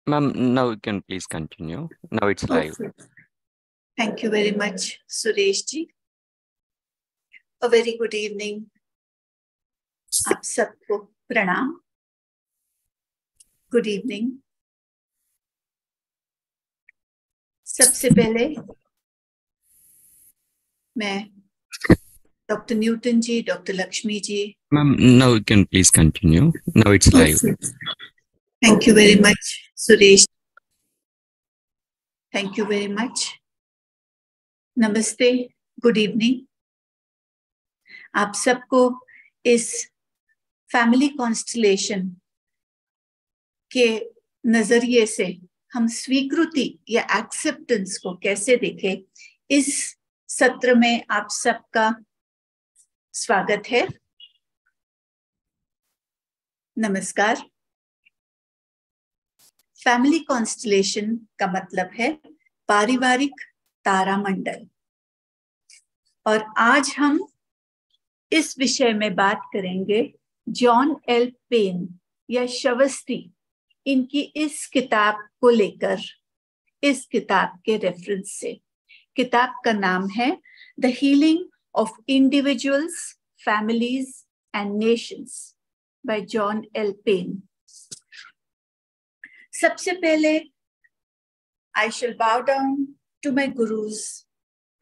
Ma'am, now you can please continue. Now it's live. Okay. Thank you very much, Suresh ji. A very good evening. आप सबको प्रणाम. Good evening. सबसे पहले मैं doctor Newton ji, doctor Lakshmi ji. Ma'am, now you can please continue. Now it's live. Thank you very much, Suresh. Thank you very much. नमस्ते, good evening. आप सबको इस फैमिली कॉन्स्टलेशन के नजरिए से हम स्वीकृति या एक्सेप्टेंस को कैसे देखें, इस सत्र में आप सबका स्वागत है. नमस्कार. फैमिली कॉन्स्टलेशन का मतलब है पारिवारिक तारामंडल, और आज हम इस विषय में बात करेंगे जॉन एल पेन या श्वस्ति, इनकी इस किताब को लेकर, इस किताब के रेफरेंस से. किताब का नाम है the healing of individuals, families and nations by John L Payne. सबसे पहले I shall bow down to my gurus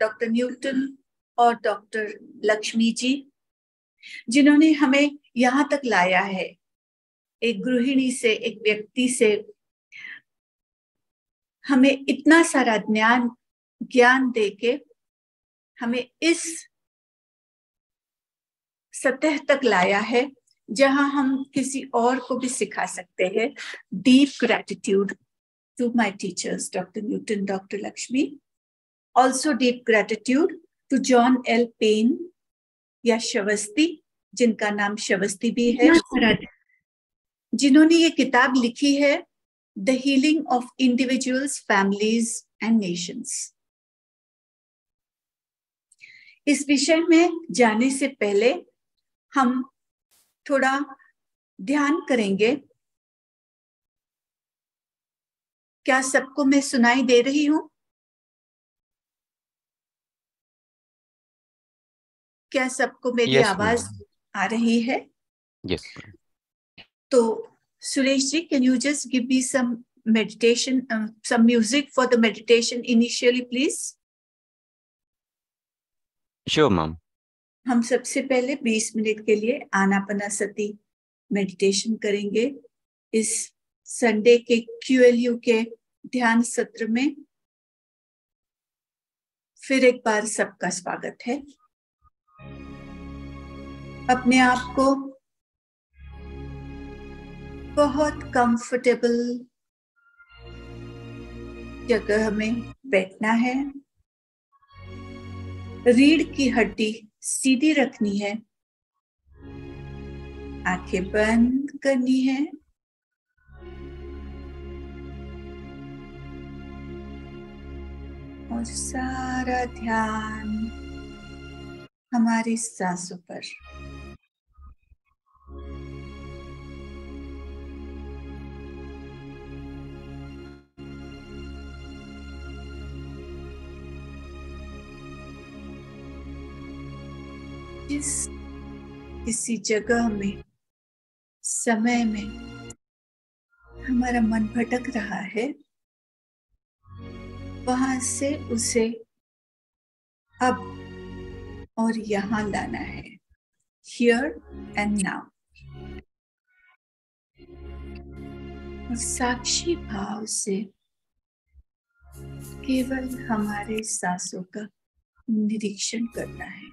doctor Newton और डॉक्टर लक्ष्मी जी, जिन्होंने हमें यहाँ तक लाया है. एक गृहिणी से, एक व्यक्ति से हमें इतना सारा ज्ञान देके हमें इस सतह तक लाया है जहां हम किसी और को भी सिखा सकते हैं. Deep gratitude to my teachers doctor Newton, doctor Lakshmi. Also deep gratitude to John L Payne या श्वस्ति, जिनका नाम श्वस्ति भी है, जिन्होंने ये किताब लिखी है the healing of individuals, families and Nations. इस विषय में जाने से पहले हम थोड़ा ध्यान करेंगे. क्या सबको मैं सुनाई दे रही हूं? क्या सबको मेरी आवाज आ रही है? Yes. तो Suresh ji, can you just give me some meditation, some music for the meditation initially, please? Sure, ma'am. हम सबसे पहले 20 मिनट के लिए आनापानसति मेडिटेशन करेंगे इस संडे के QLU के ध्यान सत्र में. फिर एक बार सबका स्वागत है. अपने आप को बहुत कंफर्टेबल जगह में बैठना है. रीढ़ की हड्डी सीधी रखनी है. आंखें बंद करनी है. और सारा ध्यान हमारी सांसों पर. किसी जगह में, समय में हमारा मन भटक रहा है, वहां से उसे अब और यहां लाना है. Here and now. और साक्षी भाव से केवल हमारे सांसों का निरीक्षण करना है.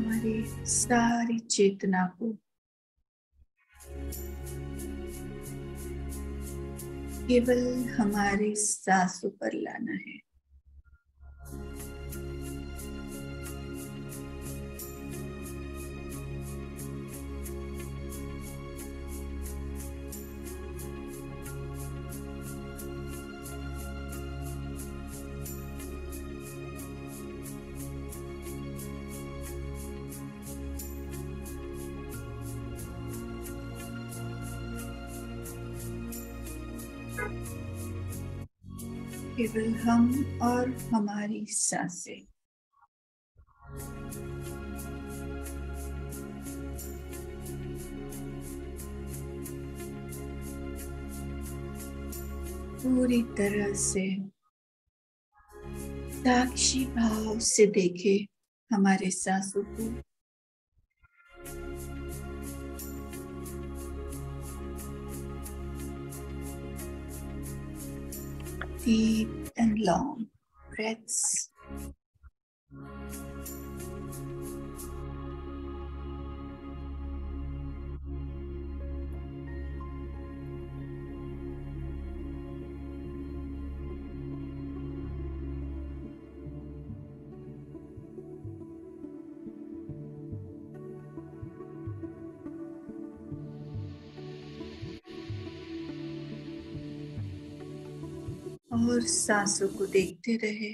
हमारी सारी चेतना को केवल हमारी सांसों पर लाना है। केवल हम और हमारी सांसें। पूरी तरह से साक्षी भाव से देखे हमारे सांसों को। Deep and long breaths. और सांसों को देखते रहे।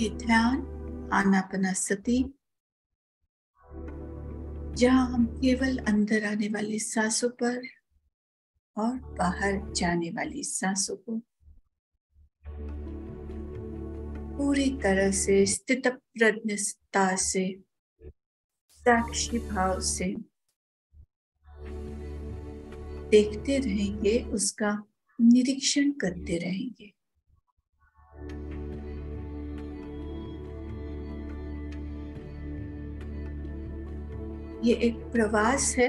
ये ध्यान आनापानसति, जहाँ हम केवल अंदर आने वाली सांसों पर और बाहर जाने वाली सांसों को पूरी तरह से स्थितप्रज्ञता से, साक्षी भाव से देखते रहेंगे, उसका निरीक्षण करते रहेंगे। ये एक प्रवास है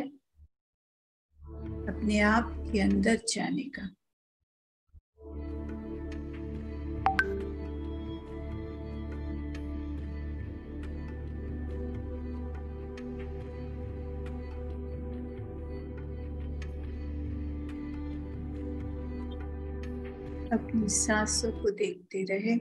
अपने आप के अंदर जाने का। अपनी सांसों को देखते रहे।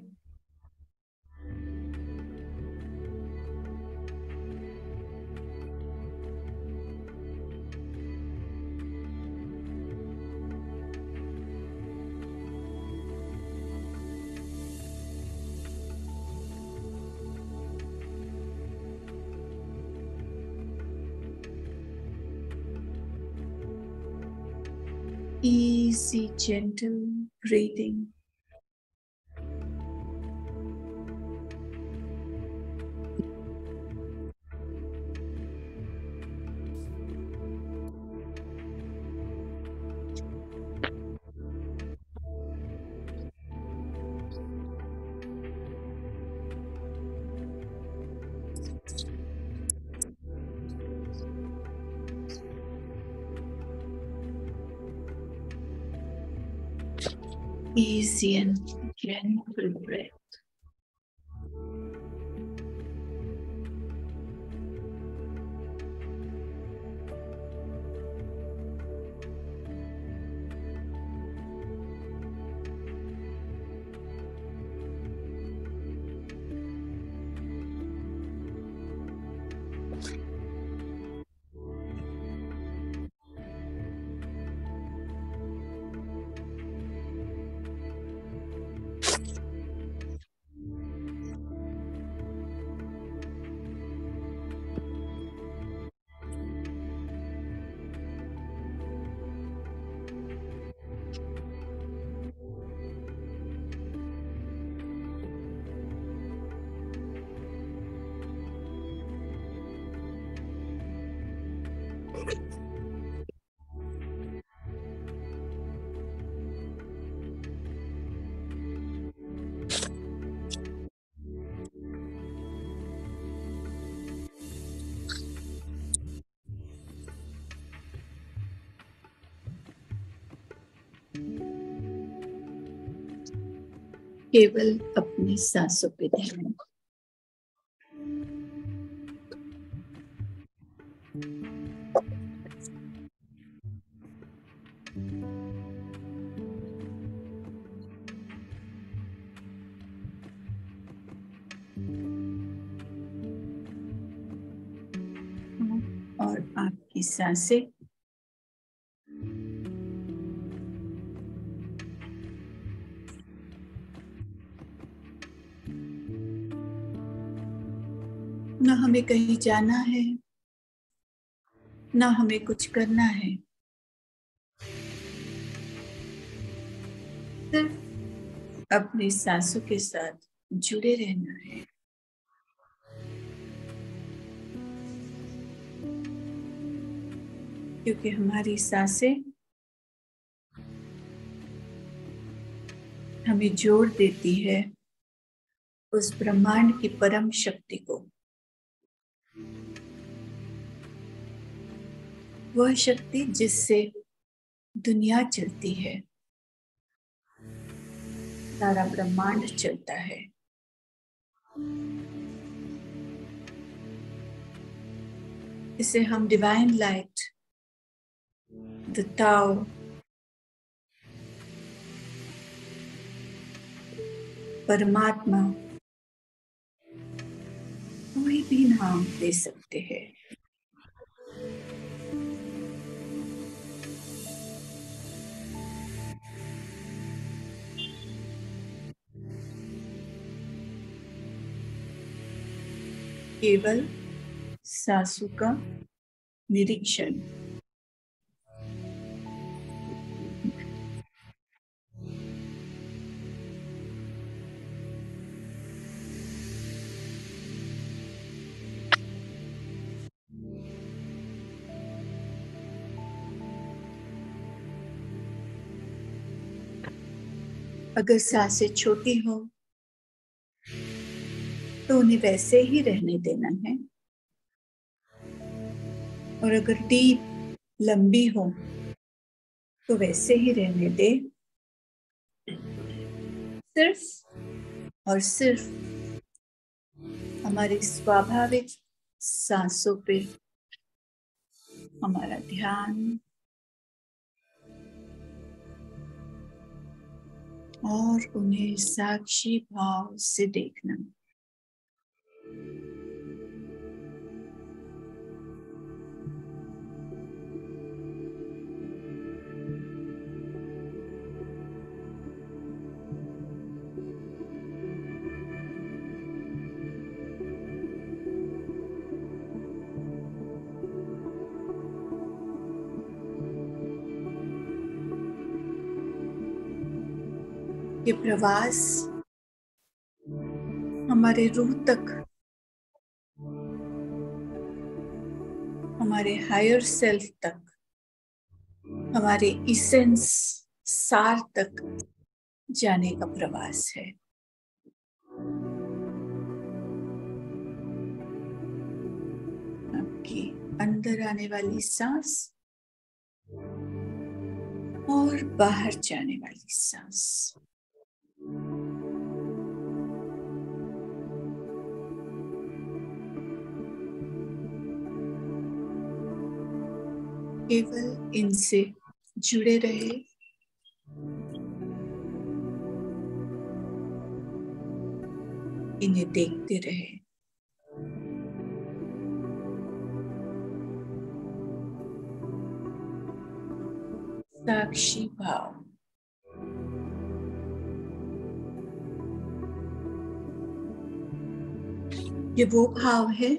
Easy, gentle breathing. Easy and gentle breath. केवल अपनी सांसों पे ध्यान। और आपकी सांसें ना हमें कहीं जाना है, ना हमें कुछ करना है, सिर्फ अपनी सांसों के साथ जुड़े रहना है। क्योंकि हमारी सांसें हमें जोड़ देती है उस ब्रह्मांड की परम शक्ति को। वह शक्ति जिससे दुनिया चलती है, सारा ब्रह्मांड चलता है। इसे हम डिवाइन लाइट, द ताओ, परमात्मा, कोई भी नाम दे सकते हैं। केवल सांसों का निरीक्षण। अगर सांसें छोटी हो तो उन्हें वैसे ही रहने देना है, और अगर डीप लंबी हो तो वैसे ही रहने दे। सिर्फ और सिर्फ हमारी स्वाभाविक सांसों पे हमारा ध्यान और उन्हें साक्षी भाव से देखना। ये प्रवास हमारे रूह तक, हमारे हायर सेल्फ तक, हमारे इसेंस सार तक जाने का प्रवास है। आपकी अंदर आने वाली सांस और बाहर जाने वाली सांस, केवल इनसे जुड़े रहे। इन्हें देखते रहे। साक्षी भाव। ये वो भाव है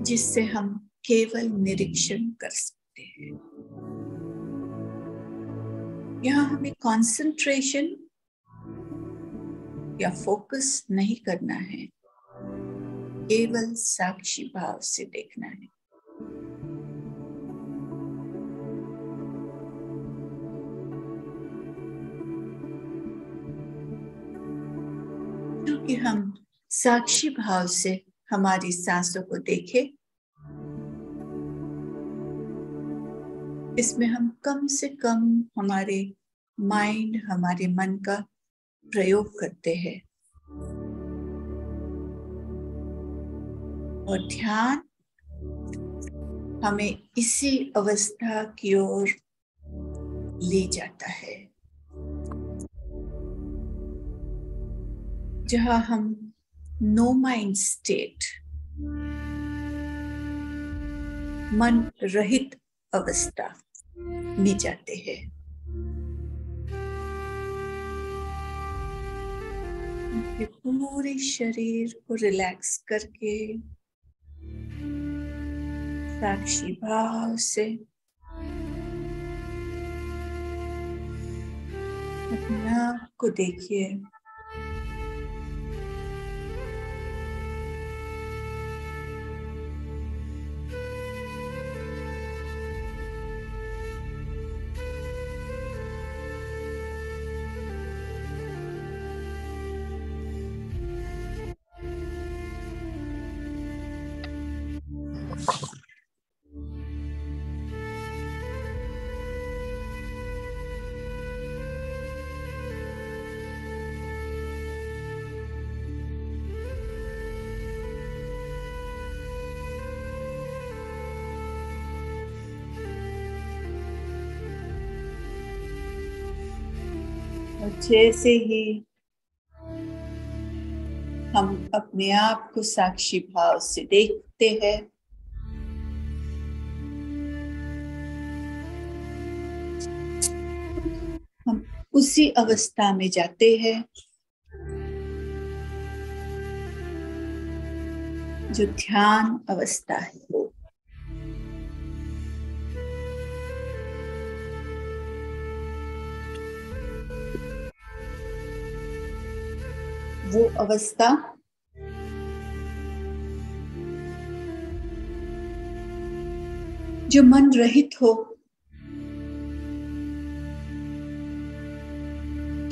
जिससे हम केवल निरीक्षण कर सकते हैं। यहाँ हमें कंसंट्रेशन या फोकस नहीं करना है, केवल साक्षी भाव से देखना है। क्योंकि हम साक्षी भाव से हमारी सांसों को देखें, इसमें हम कम से कम हमारे माइंड, हमारे मन का प्रयोग करते हैं और ध्यान हमें इसी अवस्था की ओर ले जाता है जहां हम नो माइंड स्टेट, मन रहित अवस्था में जाते हैं। अपने पूरे शरीर को रिलैक्स करके साक्षी भाव से अपने आप को देखिए। और जैसे ही हम अपने आप को साक्षी भाव से देखते हैं, हम उसी अवस्था में जाते हैं जो ध्यान अवस्था है। वो अवस्था जो मन रहित हो,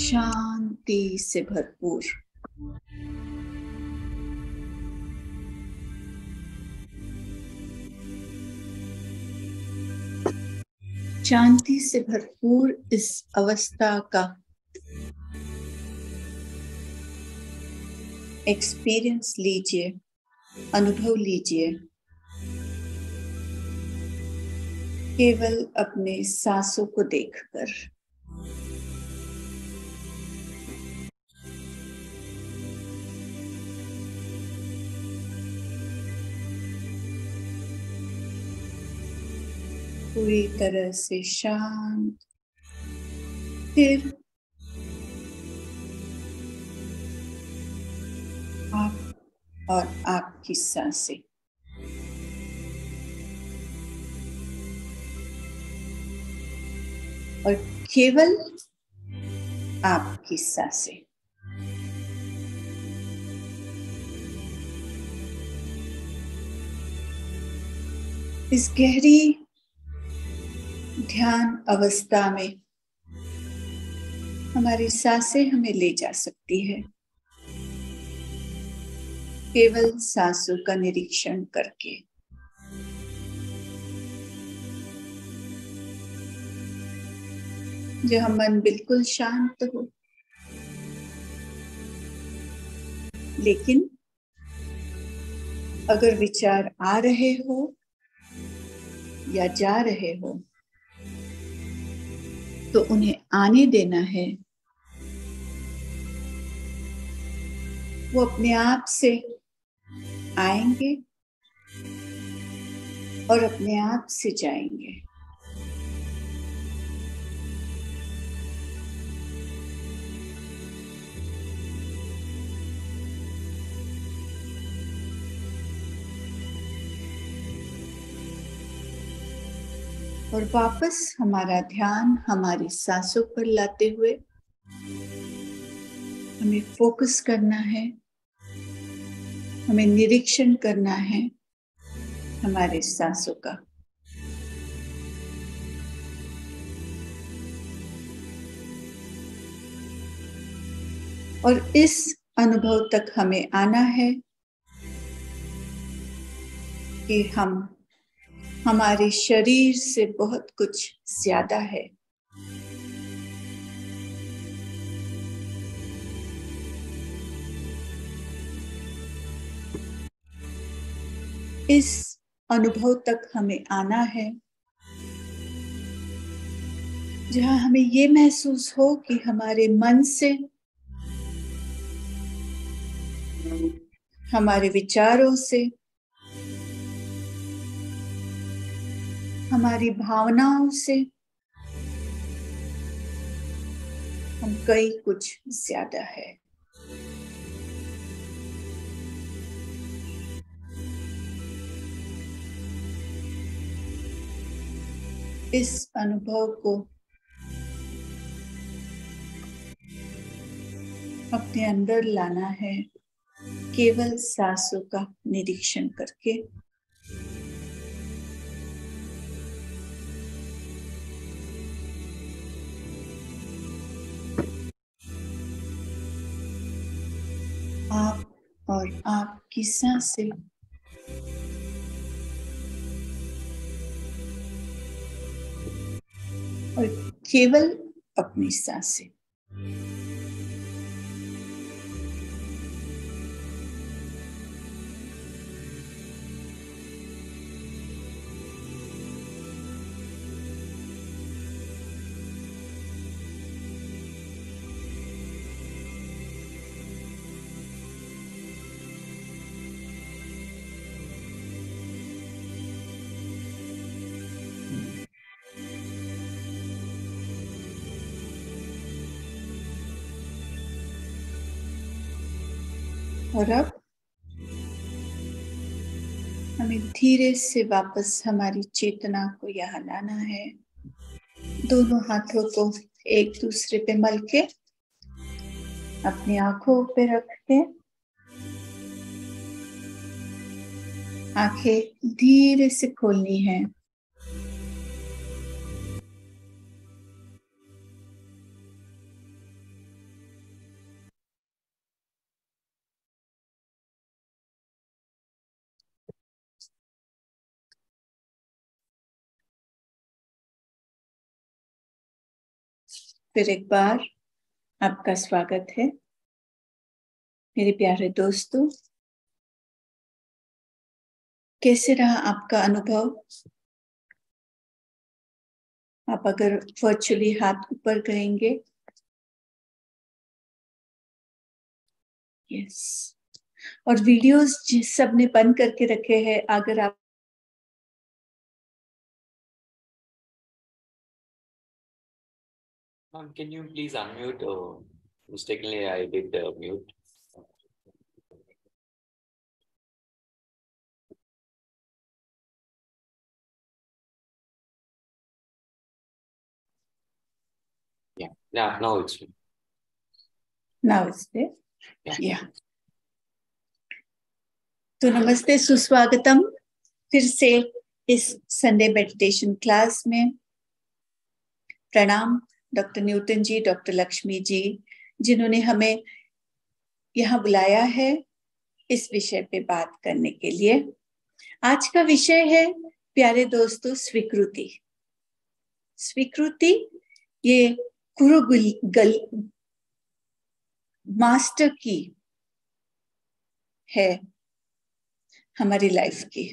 शांति से भरपूर, शांति से भरपूर इस अवस्था का एक्सपीरियंस लीजिए, अनुभव लीजिए, केवल अपने सांसों को देखकर। पूरी तरह से शांत, फिर आप और आपकी सांसें। और केवल आपकी सांसें। इस गहरी ध्यान अवस्था में हमारी सांसें हमें ले जा सकती है, केवल सांसों का निरीक्षण करके। जहाँ मन बिल्कुल शांत हो, लेकिन अगर विचार आ रहे हो या जा रहे हो तो उन्हें आने देना है। वो अपने आप से आएंगे और अपने आप से जाएंगे। और वापस हमारा ध्यान हमारी सांसों पर लाते हुए हमें फोकस करना है, हमें निरीक्षण करना है हमारे सांसों का। और इस अनुभव तक हमें आना है कि हम हमारे शरीर से बहुत कुछ ज्यादा है। इस अनुभव तक हमें आना है जहां हमें ये महसूस हो कि हमारे मन से, हमारे विचारों से, हमारी भावनाओं से हम कई कुछ ज्यादा है। इस अनुभव को अपने अंदर लाना है केवल सांसों का निरीक्षण करके। आप और आपकी सांसें और केवल अपनी सांसें। और अब हमें धीरे से वापस हमारी चेतना को यहाँ लाना है। दोनों हाथों को एक दूसरे पे मल के अपनी आंखों पे रख के आंखें धीरे से खोलनी है। फिर एक बार आपका स्वागत है मेरे प्यारे दोस्तों। कैसे रहा आपका अनुभव? आप अगर वर्चुअली हाथ ऊपर करेंगे, यस। और वीडियोस जिस सबने बंद करके रखे हैं, अगर आप Ma'am, can you please unmute? Mistakenly, I did mute. Yeah, now it's. now it's there. Yeah. तो नमस्ते, सुस्वागतम फिर से इस संडे मेडिटेशन क्लास में। प्रणाम doctor Newton ji, doctor Lakshmi ji, जिन्होंने हमें यहाँ बुलाया है इस विषय पे बात करने के लिए। आज का विषय है प्यारे दोस्तों स्वीकृति। स्वीकृति ये गुरु मास्टर की है हमारी लाइफ की।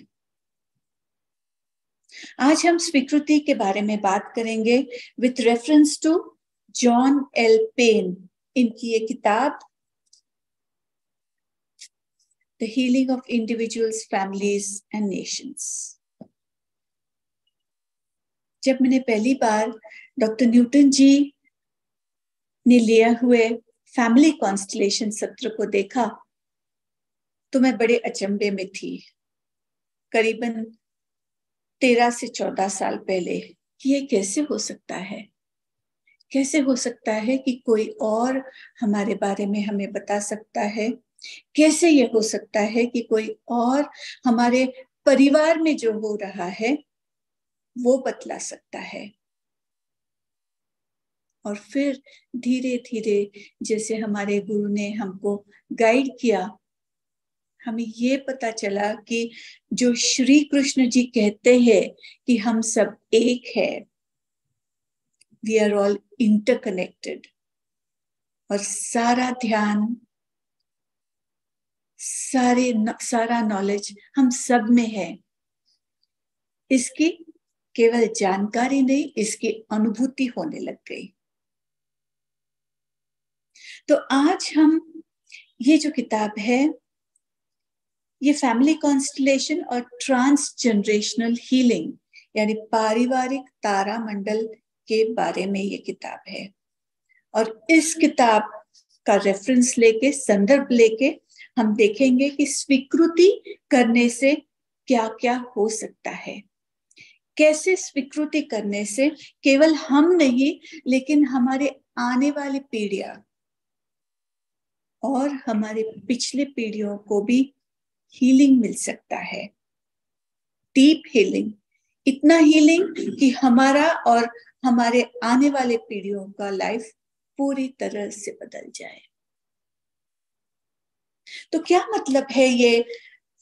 आज हम स्वीकृति के बारे में बात करेंगे with reference to John L Payne. इनकी ये किताब the healing of individuals, families and nations. जब मैंने पहली बार डॉक्टर न्यूटन जी ने लिए हुए फैमिली कॉन्स्टलेशन सत्र को देखा तो मैं बड़े अचंभे में थी। करीबन 13 से 14 साल पहले ये कैसे हो सकता है कैसे हो सकता है कि कोई और हमारे बारे में हमें बता सकता है? कैसे ये हो सकता है कि कोई और हमारे परिवार में जो हो रहा है वो बतला सकता है? और फिर धीरे धीरे जैसे हमारे गुरु ने हमको गाइड किया, हमें ये पता चला कि जो श्री कृष्ण जी कहते हैं कि हम सब एक है, वी आर ऑल इंटरकनेक्टेड, और सारा ध्यान, सारा नॉलेज हम सब में है। इसकी केवल जानकारी नहीं, इसकी अनुभूति होने लग गई। तो आज हम ये जो किताब है, ये फैमिली कॉन्स्टलेशन और ट्रांस जनरेशनल हीलिंग यानी पारिवारिक तारामंडल के बारे में ये किताब है। और इस किताब का रेफरेंस लेके, संदर्भ लेके हम देखेंगे कि स्वीकृति करने से क्या क्या हो सकता है। कैसे स्वीकृति करने से केवल हम नहीं, लेकिन हमारे आने वाली पीढ़ियां और हमारे पिछले पीढ़ियों को भी हीलिंग मिल सकता है। डीप हीलिंग, इतना हीलिंग कि हमारा और हमारे आने वाले पीढ़ियों का लाइफ पूरी तरह से बदल जाए। तो क्या मतलब है ये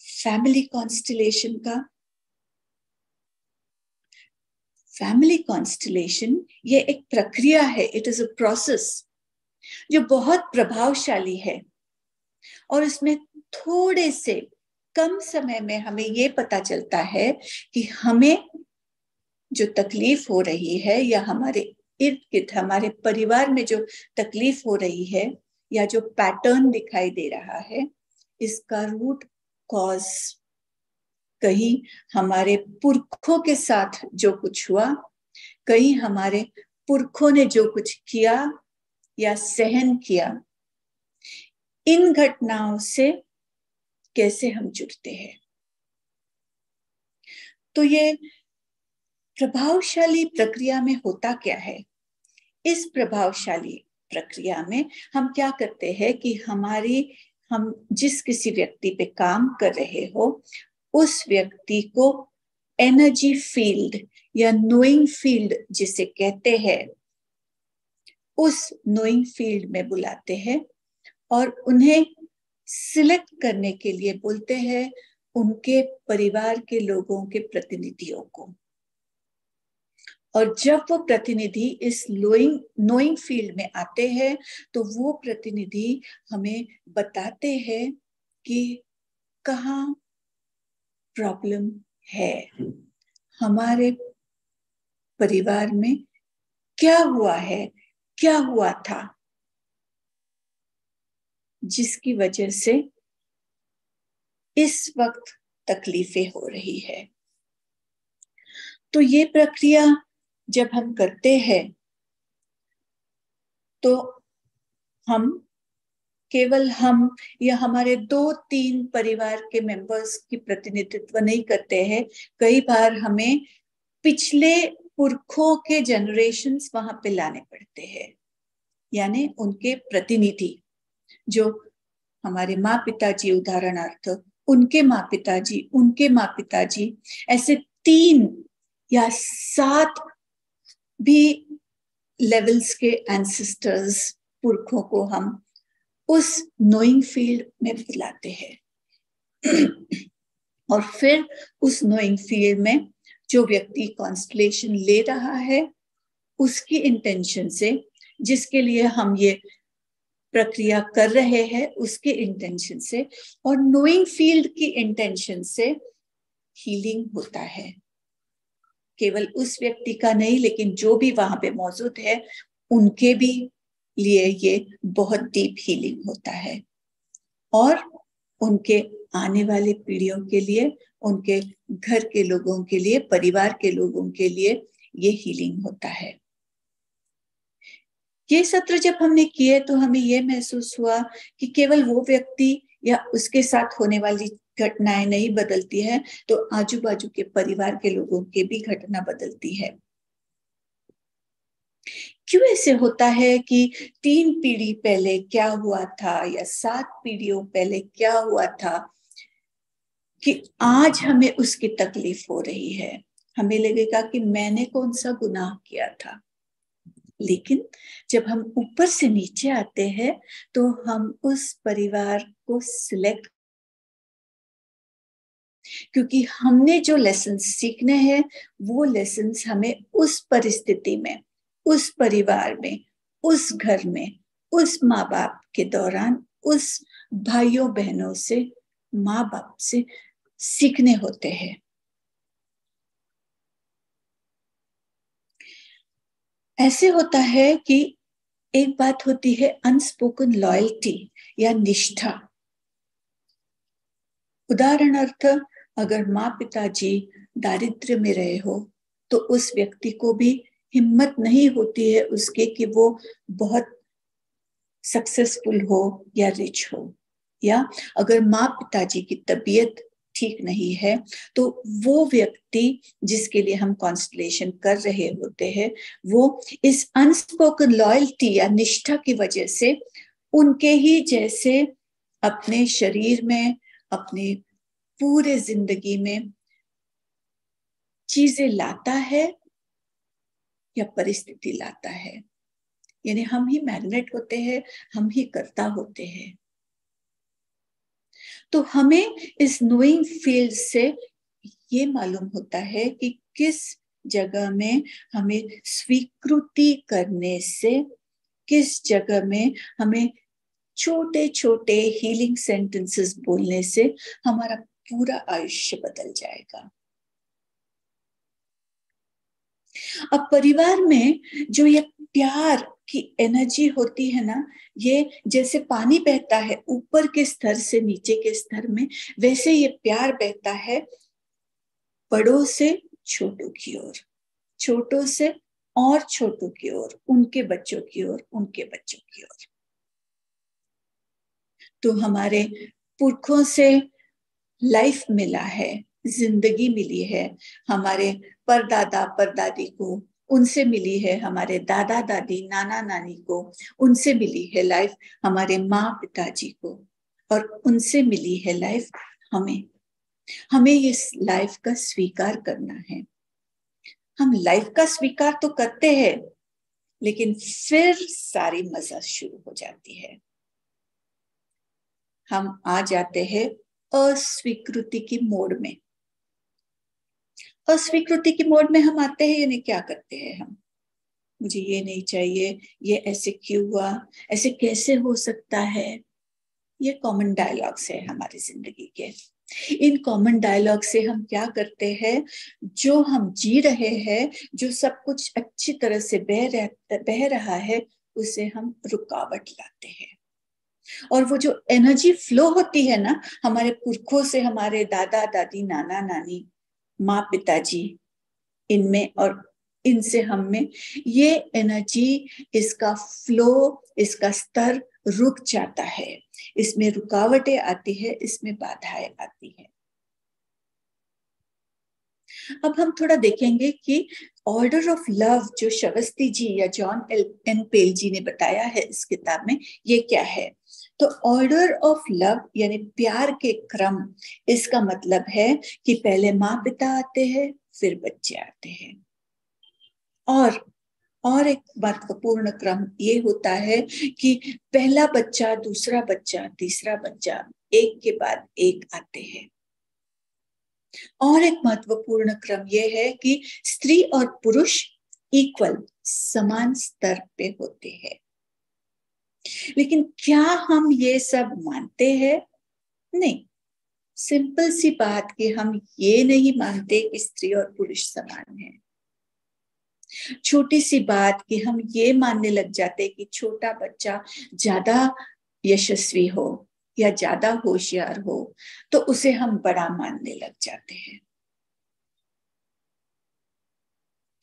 फैमिली कॉन्स्टलेशन का? फैमिली कॉन्स्टलेशन ये एक प्रक्रिया है, इट इज अ प्रोसेस जो बहुत प्रभावशाली है। और इसमें थोड़े से कम समय में हमें ये पता चलता है कि हमें जो तकलीफ हो रही है या हमारे इर्द गिर्द, हमारे परिवार में जो तकलीफ हो रही है या जो पैटर्न दिखाई दे रहा है, इसका रूट कॉज कहीं हमारे पुरखों के साथ जो कुछ हुआ, कहीं हमारे पुरखों ने जो कुछ किया या सहन किया, इन घटनाओं से कैसे हम जुड़ते हैं। तो ये प्रभावशाली प्रक्रिया में होता क्या है? इस प्रभावशाली प्रक्रिया में हम क्या करते हैं कि हम जिस किसी व्यक्ति पे काम कर रहे हो, उस व्यक्ति को एनर्जी फील्ड या नोइंग फील्ड जिसे कहते हैं, उस नोइंग फील्ड में बुलाते हैं और उन्हें सिलेक्ट करने के लिए बोलते हैं उनके परिवार के लोगों के प्रतिनिधियों को। और जब वो प्रतिनिधि इस नोइंग फील्ड में आते हैं तो वो प्रतिनिधि हमें बताते हैं कि कहाँ प्रॉब्लम है, हमारे परिवार में क्या हुआ है, क्या हुआ था जिसकी वजह से इस वक्त तकलीफें हो रही है। तो ये प्रक्रिया जब हम करते हैं तो केवल हम या हमारे 2-3 परिवार के मेंबर्स की प्रतिनिधित्व नहीं करते हैं। कई बार हमें पिछले पुरखों के जनरेशन्स वहां पे लाने पड़ते हैं, यानी उनके प्रतिनिधि, जो हमारे माँ पिताजी, उदाहरणार्थ उनके माँ पिताजी, उनके माँ पिताजी, ऐसे 3 या 7 भी लेवल्स के एंसेस्टर्स, पुरखों को हम उस नोइंग फील्ड में बुलाते हैं। और फिर उस नोइंग फील्ड में जो व्यक्ति कॉन्स्टलेशन ले रहा है, उसकी इंटेंशन से, जिसके लिए हम ये प्रक्रिया कर रहे हैं, उसके इंटेंशन से और नोइंग फील्ड की इंटेंशन से हीलिंग होता है। केवल उस व्यक्ति का नहीं, लेकिन जो भी वहां पे मौजूद है उनके भी लिए ये बहुत डीप हीलिंग होता है। और उनके आने वाली पीढ़ियों के लिए, उनके घर के लोगों के लिए, परिवार के लोगों के लिए ये हीलिंग होता है। ये सत्र जब हमने किए तो हमें ये महसूस हुआ कि केवल वो व्यक्ति या उसके साथ होने वाली घटनाएं नहीं बदलती है, तो आजू बाजू के परिवार के लोगों के भी घटना बदलती है। क्यों ऐसे होता है कि 3 पीढ़ी पहले क्या हुआ था या 7 पीढ़ियों पहले क्या हुआ था कि आज हमें उसकी तकलीफ हो रही है। हमें लगेगा कि मैंने कौन सा गुनाह किया था, लेकिन जब हम ऊपर से नीचे आते हैं तो हम उस परिवार को सिलेक्ट, क्योंकि हमने जो लेसन सीखने हैं वो लेसन हमें उस परिस्थिति में, उस परिवार में, उस घर में, उस माँ बाप के दौरान, उस भाइयों बहनों से, माँ बाप से सीखने होते हैं। ऐसे होता है कि एक बात होती है अनस्पोकन लॉयल्टी या निष्ठा। उदाहरणार्थ, अगर माँ पिताजी दारिद्र्य में रहे हो तो उस व्यक्ति को भी हिम्मत नहीं होती है उसके कि वो बहुत सक्सेसफुल हो या रिच हो। या अगर माँ पिताजी की तबीयत ठीक नहीं है तो वो व्यक्ति जिसके लिए हम कॉन्स्टलेशन कर रहे होते हैं वो इस अनस्पोकन लॉयल्टी या निष्ठा की वजह से उनके ही जैसे अपने शरीर में, अपने पूरे जिंदगी में चीजें लाता है या परिस्थिति लाता है। यानी हम ही मैग्नेट होते हैं, हम ही कर्ता होते हैं। तो हमें इस नोइंग फील्ड से ये मालूम होता है कि किस जगह में हमें स्वीकृति करने से, किस जगह में हमें छोटे छोटे हीलिंग सेंटेंसेस बोलने से हमारा पूरा आयुष्य बदल जाएगा। अब परिवार में जो ये प्यार की एनर्जी होती है ना, ये जैसे पानी बहता है ऊपर के स्तर से नीचे के स्तर में, वैसे ये प्यार बहता है बड़ों से छोटों की ओर, छोटों से और छोटों की ओर, उनके बच्चों की ओर, उनके बच्चों की ओर। तो हमारे पुरखों से लाइफ मिला है, जिंदगी मिली है, हमारे परदादा परदादी को उनसे मिली है, हमारे दादा दादी नाना नानी को उनसे मिली है लाइफ, हमारे माँ पिताजी को और उनसे मिली है लाइफ हमें। हमें इस लाइफ का स्वीकार करना है। हम लाइफ का स्वीकार तो करते हैं लेकिन फिर सारी मजा शुरू हो जाती है। हम आ जाते हैं अस्वीकृति की मोड में। अस्वीकृति की मोड में हम आते हैं यानी क्या करते हैं हम, मुझे ये नहीं चाहिए, ये ऐसे क्यों हुआ, ऐसे कैसे हो सकता है। ये कॉमन डायलॉग्स है हमारी जिंदगी के। इन कॉमन डायलॉग से हम क्या करते हैं, जो हम जी रहे हैं, जो सब कुछ अच्छी तरह से बह रहा है, उसे हम रुकावट लाते हैं। और वो जो एनर्जी फ्लो होती है ना हमारे पुरखों से, हमारे दादा दादी नाना नानी माँ पिताजी इनमें और इनसे हम में, ये एनर्जी, इसका फ्लो, इसका स्तर रुक जाता है, इसमें रुकावटें आती है, इसमें बाधाएं आती है। अब हम थोड़ा देखेंगे कि ऑर्डर ऑफ लव जो श्रवस्ती जी या जॉन एन पेल जी ने बताया है इस किताब में, ये क्या है। तो ऑर्डर ऑफ लव यानी प्यार के क्रम, इसका मतलब है कि पहले माँ पिता आते हैं, फिर बच्चे आते हैं। और एक महत्वपूर्ण क्रम ये होता है कि पहला बच्चा, दूसरा बच्चा, तीसरा बच्चा, एक के बाद एक आते हैं। और एक महत्वपूर्ण क्रम यह है कि स्त्री और पुरुष इक्वल, समान स्तर पे होते हैं। लेकिन क्या हम ये सब मानते हैं? नहीं। सिंपल सी बात कि हम ये नहीं मानते कि स्त्री और पुरुष समान है। छोटी सी बात कि हम ये मानने लग जाते कि छोटा बच्चा ज्यादा यशस्वी हो या ज्यादा होशियार हो तो उसे हम बड़ा मानने लग जाते हैं।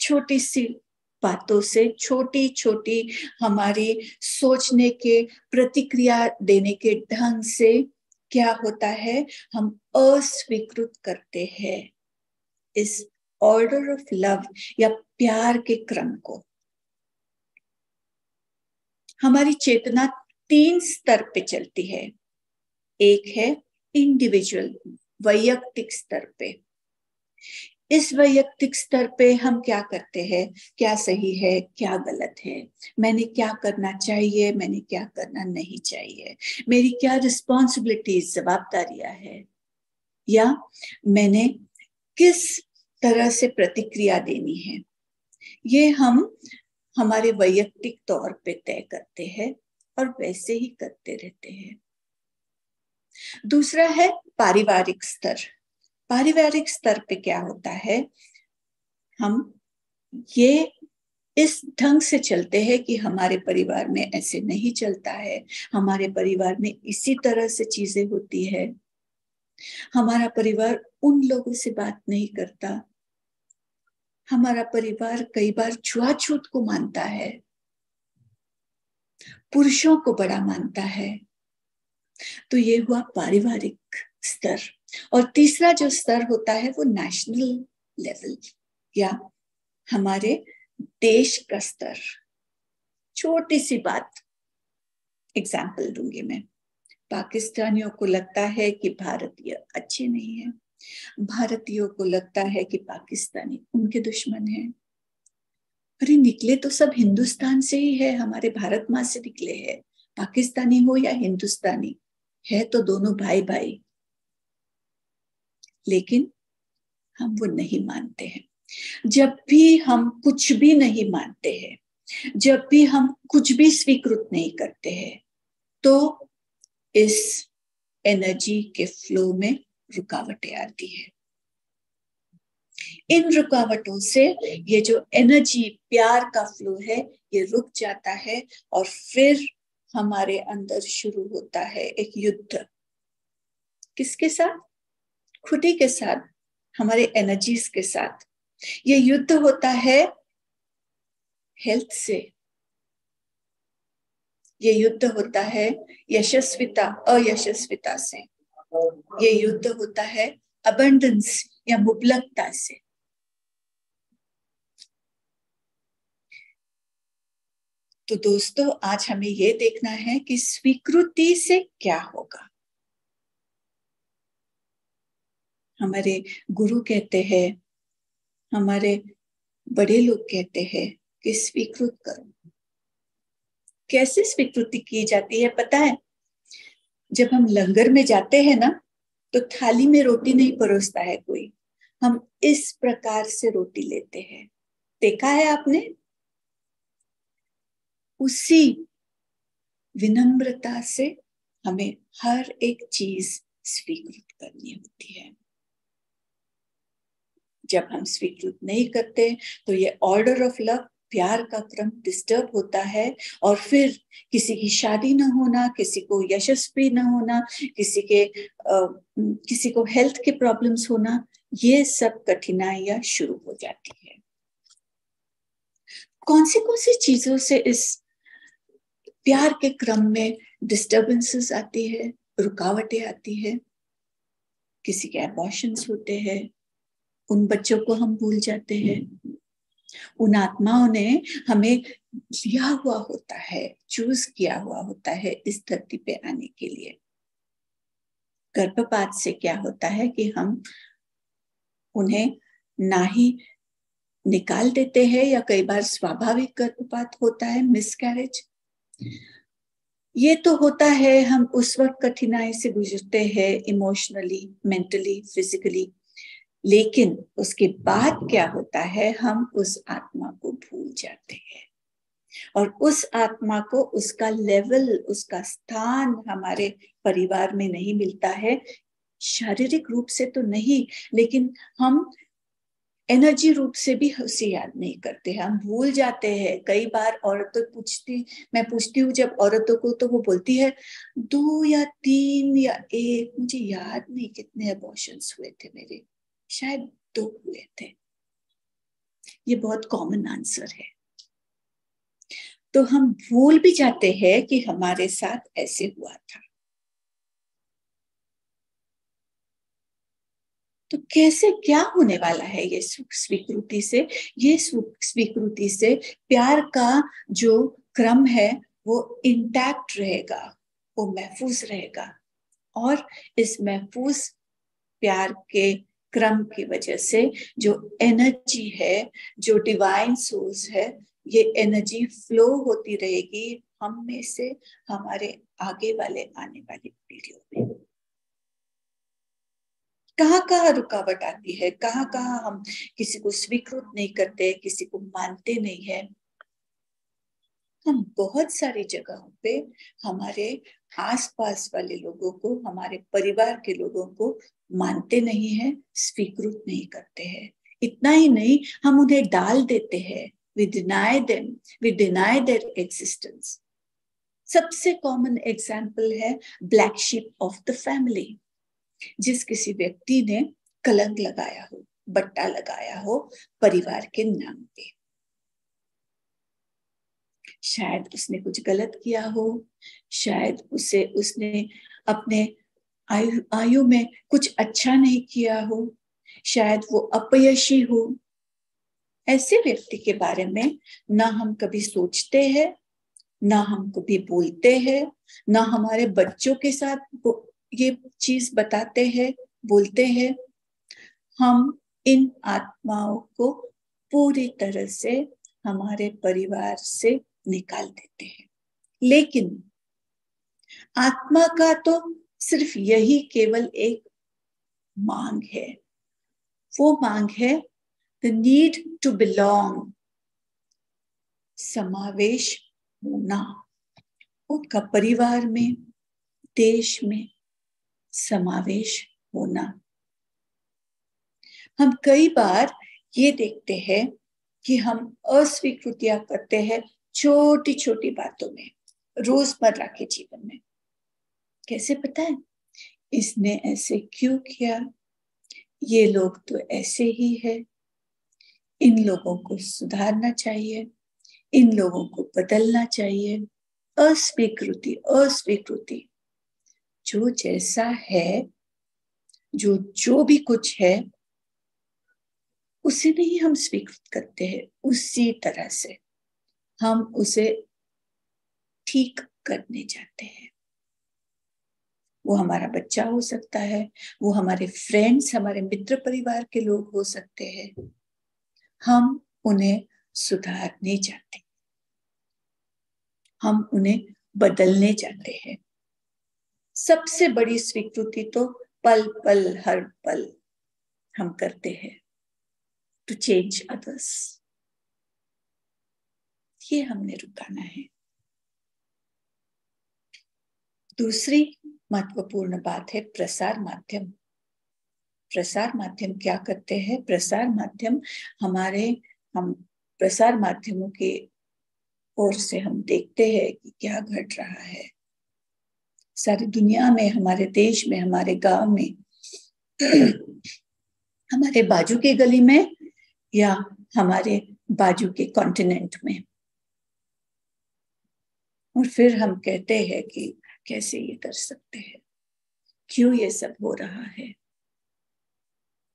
छोटी सी बातों से, छोटी छोटी हमारी सोचने के, प्रतिक्रिया देने के ढंग से क्या होता है, हम अस्वीकृत करते हैं इस ऑर्डर ऑफ लव या प्यार के क्रम को। हमारी चेतना 3 स्तर पे चलती है। एक है इंडिविजुअल, वैयक्तिक स्तर पे। इस वैयक्तिक स्तर पे हम क्या करते हैं, क्या सही है क्या गलत है, मैंने क्या करना चाहिए, मैंने क्या करना नहीं चाहिए, मेरी क्या रिस्पॉन्सिबिलिटीज, जवाबदारियां है, या मैंने किस तरह से प्रतिक्रिया देनी है, ये हम हमारे वैयक्तिक तौर पे तय करते हैं और वैसे ही करते रहते हैं। दूसरा है पारिवारिक स्तर। पारिवारिक स्तर पे क्या होता है, हम ये इस ढंग से चलते हैं कि हमारे परिवार में ऐसे नहीं चलता है, हमारे परिवार में इसी तरह से चीजें होती है, हमारा परिवार उन लोगों से बात नहीं करता, हमारा परिवार कई बार छुआछूत को मानता है, पुरुषों को बड़ा मानता है। तो ये हुआ पारिवारिक स्तर। और तीसरा जो स्तर होता है वो नेशनल लेवल या हमारे देश का स्तर। छोटी सी बात एग्जाम्पल दूंगी मैं। पाकिस्तानियों को लगता है कि भारतीय अच्छे नहीं है, भारतीयों को लगता है कि पाकिस्तानी उनके दुश्मन हैं। अरे निकले तो सब हिंदुस्तान से ही है, हमारे भारत माँ से निकले हैं, पाकिस्तानी हो या हिंदुस्तानी, है तो दोनों भाई भाई। लेकिन हम वो नहीं मानते हैं। जब भी हम कुछ भी नहीं मानते हैं, जब भी हम कुछ भी स्वीकृत नहीं करते हैं, तो इस एनर्जी के फ्लो में रुकावटें आती है। इन रुकावटों से ये जो एनर्जी, प्यार का फ्लो है, ये रुक जाता है और फिर हमारे अंदर शुरू होता है एक युद्ध। किसके साथ? खुद ही के साथ, हमारे एनर्जीज के साथ। ये युद्ध होता है हेल्थ से, ये युद्ध होता है यशस्विता अयशस्विता से, ये युद्ध होता है अबंडेंस या मुबलकता से। तो दोस्तों, आज हमें ये देखना है कि स्वीकृति से क्या होगा। हमारे गुरु कहते हैं, हमारे बड़े लोग कहते हैं कि स्वीकृत करो। कैसे स्वीकृति की जाती है पता है? जब हम लंगर में जाते हैं ना, तो थाली में रोटी नहीं परोसता है कोई, हम इस प्रकार से रोटी लेते हैं। देखा है आपने? उसी विनम्रता से हमें हर एक चीज स्वीकृत करनी होती है। जब हम स्वीकृत नहीं करते तो ये ऑर्डर ऑफ लव, प्यार का क्रम डिस्टर्ब होता है, और फिर किसी की शादी न होना, किसी को यशस्वी न होना, किसी को हेल्थ के प्रॉब्लम्स होना, ये सब कठिनाइयां शुरू हो जाती है। कौन सी चीजों से इस प्यार के क्रम में डिस्टर्बेंसेस आती है, रुकावटें आती है? किसी के अबॉर्शंस होते हैं, उन बच्चों को हम भूल जाते हैं, उन आत्माओं ने हमें लिया हुआ होता है, चूज किया हुआ होता है इस धरती पे आने के लिए। गर्भपात से क्या होता है कि हम उन्हें ना ही निकाल देते हैं, या कई बार स्वाभाविक गर्भपात होता है, मिसकैरेज। ये तो होता है, हम उस वक्त कठिनाई से गुजरते हैं, इमोशनली, मेंटली, फिजिकली। लेकिन उसके बाद क्या होता है, हम उस आत्मा को भूल जाते हैं, और उस आत्मा को उसका लेवल, उसका स्थान हमारे परिवार में नहीं मिलता है। शारीरिक रूप से तो नहीं, लेकिन हम एनर्जी रूप से भी उसे याद नहीं करते हैं, हम भूल जाते हैं। कई बार मैं पूछती हूँ जब औरतों को, तो वो बोलती है 2 या 3 या 1, मुझे याद नहीं कितने अबॉर्शंस हुए थे मेरे, शायद 2 हुए थे। ये बहुत कॉमन आंसर है। तो हम भूल भी जाते हैं कि हमारे साथ ऐसे हुआ था। तो कैसे, क्या होने वाला है ये स्वीकृति से? ये स्वीकृति से प्यार का जो क्रम है वो इंटैक्ट रहेगा, वो महफूज रहेगा। और इस महफूज प्यार के क्रम की वजह से जो एनर्जी है, जो डिवाइन सोर्स है, ये एनर्जी फ्लो होती रहेगी हम में से हमारे आगे वाले आने वाली पीढ़ियों में। कहाँ कहाँ रुकावट आती है, कहाँ कहाँ हम किसी को स्वीकृत नहीं करते, किसी को मानते नहीं है। हम बहुत सारी जगहों पे हमारे आसपास वाले लोगों को, हमारे परिवार के लोगों को मानते नहीं है, स्वीकृत नहीं करते हैं। इतना ही नहीं, हम उन्हें डाल देते हैं। We deny them, we deny their existence. सबसे कॉमन एग्जाम्पल है black sheep of the family. जिस किसी व्यक्ति ने कलंक लगाया हो, बट्टा लगाया हो परिवार के नाम पे, शायद उसने कुछ गलत किया हो, शायद उसने अपने आयु में कुछ अच्छा नहीं किया हो, शायद वो अपयशी हो। ऐसे व्यक्ति के बारे में ना हम कभी सोचते हैं, ना हम कभी बोलते हैं, ना हमारे बच्चों के साथ ये चीज बताते हैं, बोलते हैं। हम इन आत्माओं को पूरी तरह से हमारे परिवार से निकाल देते हैं। लेकिन आत्मा का तो सिर्फ यही केवल एक मांग है। वो मांग है द नीड टू बिलोंग, समावेश होना, उनका परिवार में, देश में समावेश होना। हम कई बार ये देखते हैं कि हम अस्वीकृतियां करते हैं छोटी छोटी बातों में, रोजमर्रा के जीवन में। कैसे पता है? इसने ऐसे क्यों किया, ये लोग तो ऐसे ही है, इन लोगों को सुधारना चाहिए, इन लोगों को बदलना चाहिए। अस्वीकृति, अस्वीकृति। जो जैसा है, जो भी कुछ है, उसे नहीं हम स्वीकृत करते हैं, उसी तरह से हम उसे ठीक करने जाते हैं। वो हमारा बच्चा हो सकता है, वो हमारे फ्रेंड्स, हमारे मित्र परिवार के लोग हो सकते हैं। हम उन्हें सुधारने जाते हैं, हम उन्हें बदलने जाते हैं। सबसे बड़ी स्वीकृति तो पल पल, हर पल हम करते हैं, टू चेंज अदर्स। ये हमने रुकाना है। दूसरी महत्वपूर्ण बात है प्रसार माध्यम। प्रसार माध्यम क्या करते हैं? प्रसार माध्यम हम प्रसार माध्यमों के ओर से हम देखते हैं कि क्या घट रहा है सारी दुनिया में, हमारे देश में, हमारे गांव में, हमारे बाजू के गली में, या हमारे बाजू के कॉन्टिनेंट में। और फिर हम कहते हैं कि कैसे ये कर सकते हैं, क्यों ये सब हो रहा है।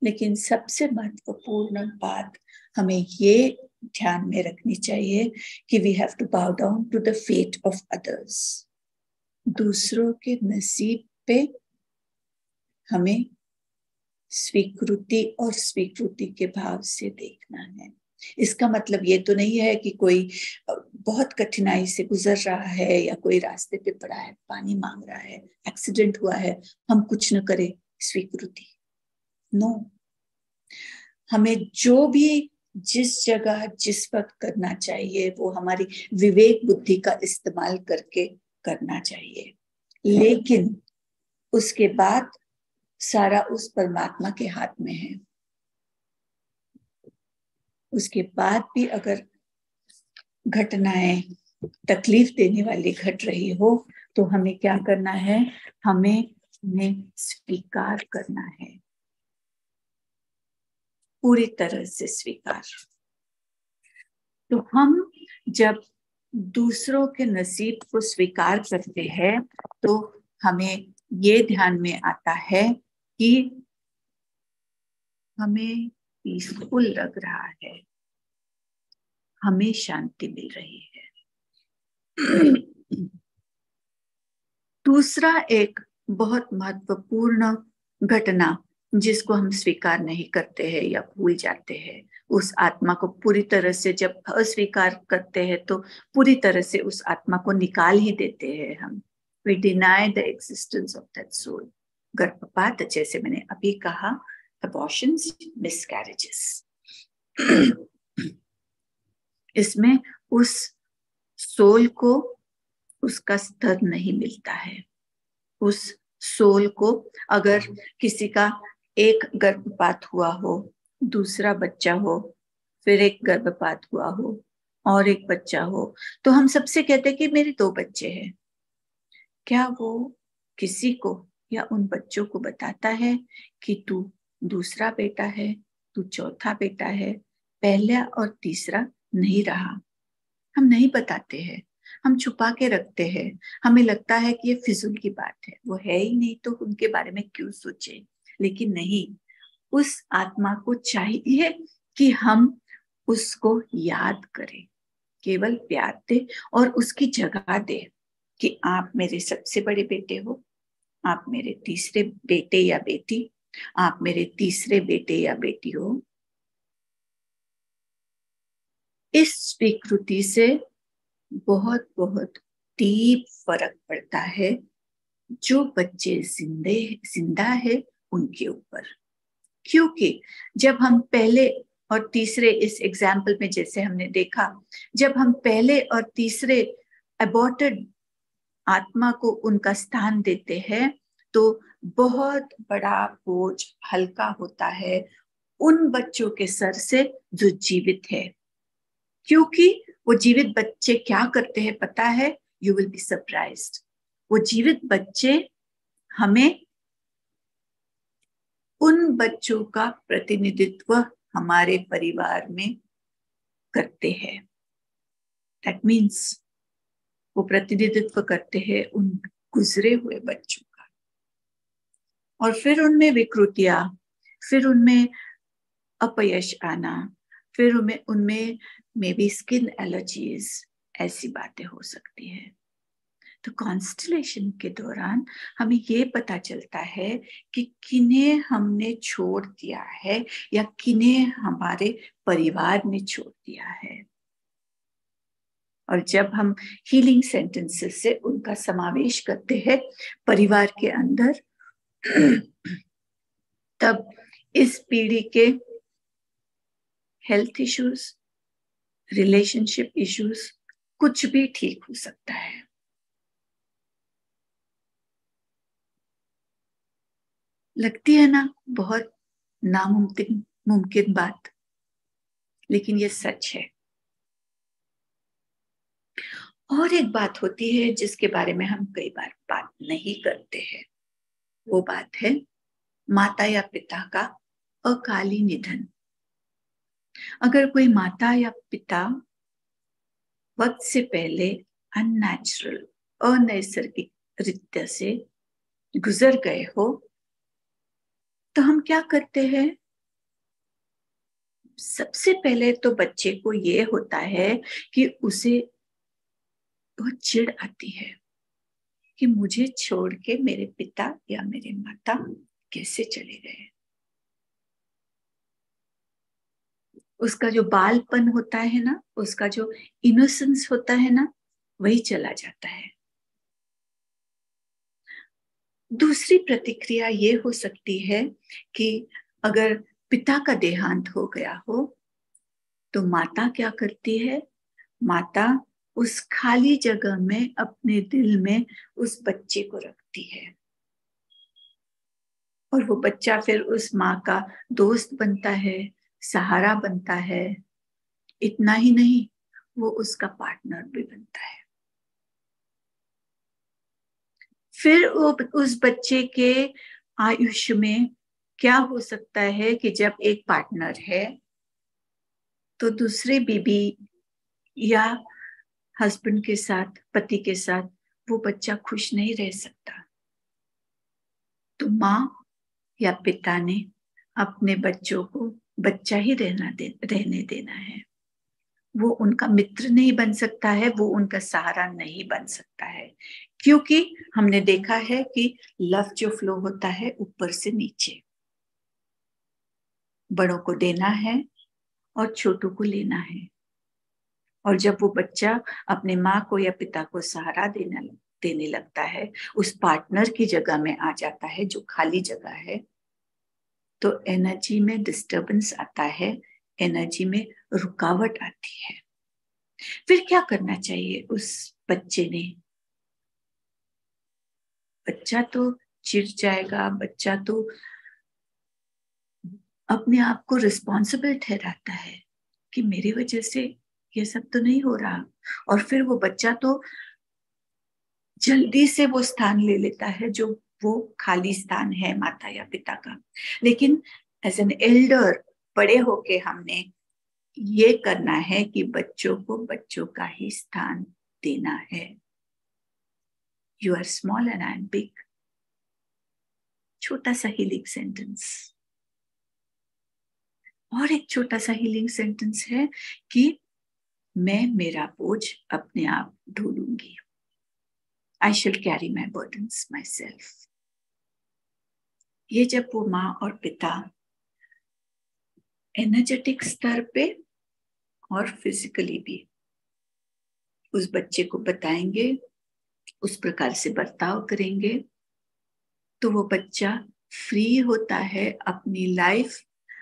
लेकिन सबसे महत्वपूर्ण बात हमें ये ध्यान में रखनी चाहिए कि we have to bow down to the fate of others. दूसरों के नसीब पे हमें स्वीकृति और स्वीकृति के भाव से देखना है। इसका मतलब ये तो नहीं है कि कोई बहुत कठिनाई से गुजर रहा है, या कोई रास्ते पे पड़ा है, पानी मांग रहा है, एक्सीडेंट हुआ है, हम कुछ न करें, स्वीकृति। नो, हमें जो भी जिस जगह जिस वक्त करना चाहिए वो हमारी विवेक बुद्धि का इस्तेमाल करके करना चाहिए। लेकिन उसके बाद सारा उस परमात्मा के हाथ में है। उसके बाद भी अगर घटनाएं तकलीफ देने वाली घट रही हो तो हमें क्या करना है? हमें उन्हें स्वीकार करना है, पूरी तरह से स्वीकार। तो हम जब दूसरों के नसीब को स्वीकार करते हैं तो हमें ये ध्यान में आता है कि हमें पीसफुल लग रहा है, हमें शांति मिल रही है। दूसरा एक बहुत महत्वपूर्ण घटना जिसको हम स्वीकार नहीं करते हैं या भूल जाते हैं, उस आत्मा को पूरी तरह से जब अस्वीकार करते हैं तो पूरी तरह से उस आत्मा को निकाल ही देते हैं हम। We deny the existence of that soul. गर्भपात, जैसे मैंने अभी कहा, abortions, miscarriages. इसमें उस सोल को उसका स्तर नहीं मिलता है। उस सोल को अगर किसी का एक गर्भपात हुआ हो, दूसरा बच्चा हो, फिर एक गर्भपात हुआ हो और एक बच्चा हो, तो हम सबसे कहते हैं कि मेरे 2 बच्चे हैं। क्या वो किसी को या उन बच्चों को बताता है कि तू दूसरा बेटा है, तू चौथा बेटा है, पहला और तीसरा नहीं रहा? हम नहीं बताते हैं, हम छुपा के रखते हैं। हमें लगता है कि ये फिजूल की बात है, वो है ही नहीं तो उनके बारे में क्यों सोचे। लेकिन नहीं, उस आत्मा को चाहिए कि हम उसको याद करें, केवल प्यार दे और उसकी जगह दे कि आप मेरे सबसे बड़े बेटे हो, आप मेरे तीसरे बेटे या बेटी, आप मेरे तीसरे बेटे या बेटी हो। इस स्वीकृति से बहुत बहुत डीप फर्क पड़ता है जो बच्चे जिंदा है उनके ऊपर। क्योंकि जब हम पहले और तीसरे, इस एग्जाम्पल में जैसे हमने देखा, जब हम पहले और तीसरे अबॉर्टेड आत्मा को उनका स्थान देते हैं तो बहुत बड़ा बोझ हल्का होता है उन बच्चों के सर से जो जीवित है। क्योंकि वो जीवित बच्चे क्या करते हैं पता है? You will be surprised. वो जीवित बच्चे हमें उन बच्चों का प्रतिनिधित्व हमारे परिवार में करते हैं। दैट मीन्स वो प्रतिनिधित्व करते हैं उन गुजरे हुए बच्चों का, और फिर उनमें विकृतियां, फिर उनमें अपयश आना, फिर उनमें मे बी स्किन एलर्जीज, ऐसी बातें हो सकती है। तो कॉन्स्टलेशन के दौरान हमें ये पता चलता है कि किन्हें हमने छोड़ दिया है या किन्हें हमारे परिवार ने छोड़ दिया है। और जब हम हीलिंग सेंटेंसेस से उनका समावेश करते हैं परिवार के अंदर, तब इस पीढ़ी के हेल्थ इश्यूज, रिलेशनशिप इश्यूज, कुछ भी ठीक हो सकता है। लगती है ना बहुत मुमकिन बात, लेकिन ये सच है। और एक बात होती है जिसके बारे में हम कई बार बात नहीं करते हैं, वो बात है माता या पिता का अकाली निधन। अगर कोई माता या पिता वक्त से पहले अननेचुरल, अनैसर्गिक रीत्या से गुजर गए हो, तो हम क्या करते हैं? सबसे पहले तो बच्चे को ये होता है कि उसे बहुत चिढ़ आती है कि मुझे छोड़ के मेरे पिता या मेरे माता कैसे चले गए। उसका जो बालपन होता है ना, उसका जो इनोसेंस होता है ना, वही चला जाता है। दूसरी प्रतिक्रिया ये हो सकती है कि अगर पिता का देहांत हो गया हो तो माता क्या करती है? माता उस खाली जगह में अपने दिल में उस बच्चे को रखती है, और वो बच्चा फिर उस माँ का दोस्त बनता है, सहारा बनता है। इतना ही नहीं, वो उसका पार्टनर भी बनता है। फिर वो उस बच्चे के आयुष्य में क्या हो सकता है कि जब एक पार्टनर है तो दूसरे बीबी या हस्बैंड के साथ, पति के साथ वो बच्चा खुश नहीं रह सकता। तो माँ या पिता ने अपने बच्चों को बच्चा ही रहने देना है। वो उनका मित्र नहीं बन सकता है, वो उनका सहारा नहीं बन सकता है, क्योंकि हमने देखा है कि लव जो फ्लो होता है ऊपर से नीचे, बड़ों को देना है और छोटों को लेना है। और जब वो बच्चा अपने माँ को या पिता को सहारा देने लगता है, उस पार्टनर की जगह में आ जाता है जो खाली जगह है, तो एनर्जी में डिस्टरबेंस आता है, एनर्जी में रुकावट आती है। फिर क्या करना चाहिए उस बच्चे ने? बच्चा तो चिढ़ जाएगा, बच्चा तो अपने आप को रिस्पॉन्सिबल ठहराता है कि मेरी वजह से ये सब तो नहीं हो रहा, और फिर वो बच्चा तो जल्दी से वो स्थान ले लेता है जो वो खाली स्थान है माता या पिता का। लेकिन एज एन एल्डर, बड़े होके हमने ये करना है कि बच्चों को बच्चों का ही स्थान देना है। You are small and I am big. छोटा सा हीलिंग सेंटेंस। और एक छोटा सा हीलिंग सेंटेंस है कि मैं मेरा बोझ अपने आप ढोलूंगी। I shall carry my burdens myself. ये जब वो माँ और पिता एनर्जेटिक स्तर पे और फिजिकली भी उस बच्चे को बताएंगे, उस प्रकार से बर्ताव करेंगे, तो वो बच्चा फ्री होता है अपनी लाइफ,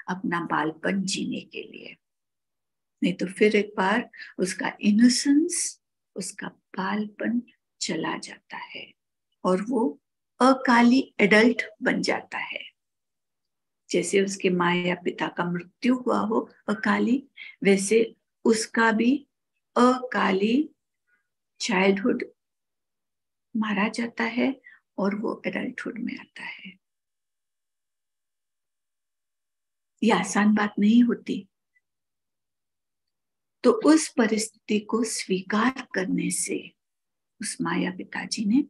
अपना बालपन जीने के लिए। नहीं तो फिर एक बार उसका इनोसेंस, उसका बालपन चला जाता है और वो अकाली एडल्ट बन जाता है। जैसे उसके माँ या पिता का मृत्यु हुआ हो अकाली, वैसे उसका भी अकाली चाइल्डहुड मारा जाता है और वो एडल्टहुड में आता है। ये आसान बात नहीं होती। तो उस परिस्थिति को स्वीकार करने से उस माँ या पिताजी ने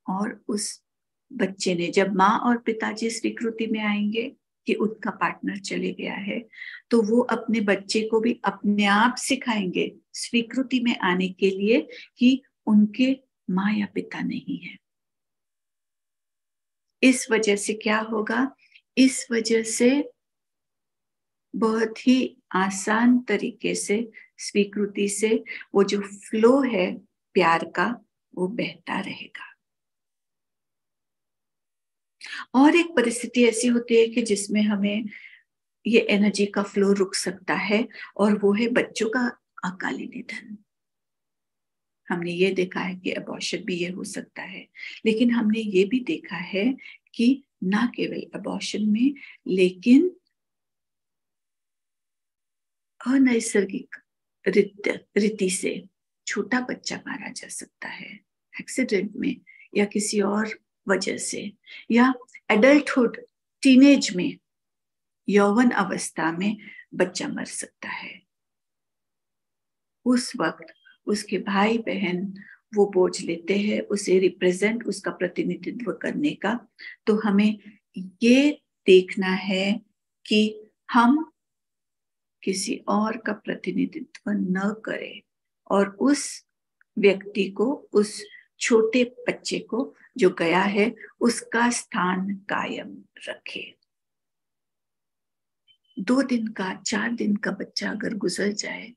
और उस बच्चे ने, जब माँ और पिताजी स्वीकृति में आएंगे कि उनका पार्टनर चले गया है, तो वो अपने बच्चे को भी अपने आप सिखाएंगे स्वीकृति में आने के लिए कि उनके माँ या पिता नहीं है। इस वजह से क्या होगा? इस वजह से बहुत ही आसान तरीके से स्वीकृति से वो जो फ्लो है प्यार का, वो बहता रहेगा। और एक परिस्थिति ऐसी होती है कि जिसमें हमें ये एनर्जी का फ्लो रुक सकता है, और वो है बच्चों का अकाली निधन। हमने ये देखा है कि अबॉर्शन भी ये हो सकता है, लेकिन हमने ये भी देखा है कि ना केवल अबॉर्शन में, लेकिन अनैसर्गिक रीति से छोटा बच्चा मारा जा सकता है, एक्सीडेंट में या किसी और वजह से, या एडल्टहुड, टीनेज में, यौवन अवस्था में बच्चा मर सकता है। उस वक्त उसके भाई बहन वो बोझ लेते हैं, उसे रिप्रेजेंट, उसका प्रतिनिधित्व करने का। तो हमें ये देखना है कि हम किसी और का प्रतिनिधित्व न करें और उस व्यक्ति को, उस छोटे बच्चे को जो गया है, उसका स्थान कायम रखें। 2 दिन का, 4 दिन का बच्चा अगर गुजर जाए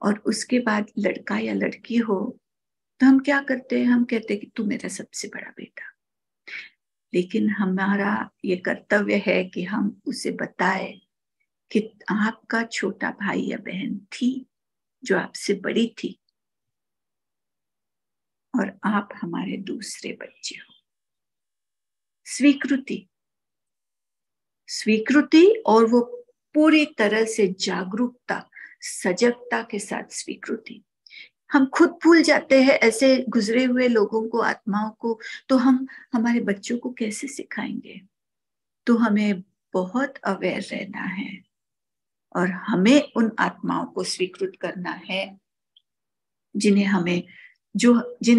और उसके बाद लड़का या लड़की हो, तो हम क्या करते हैं? हम कहते हैं कि तू मेरा सबसे बड़ा बेटा। लेकिन हमारा ये कर्तव्य है कि हम उसे बताएं कि आपका छोटा भाई या बहन थी जो आपसे बड़ी थी, और आप हमारे दूसरे बच्चे हो। स्वीकृति और वो पूरी तरह से जागरूकता, सजगता के साथ स्वीकृति। हम खुद भूल जाते हैं ऐसे गुजरे हुए लोगों को, आत्माओं को, तो हम हमारे बच्चों को कैसे सिखाएंगे? तो हमें बहुत अवेयर रहना है और हमें उन आत्माओं को स्वीकृत करना है जिन्हें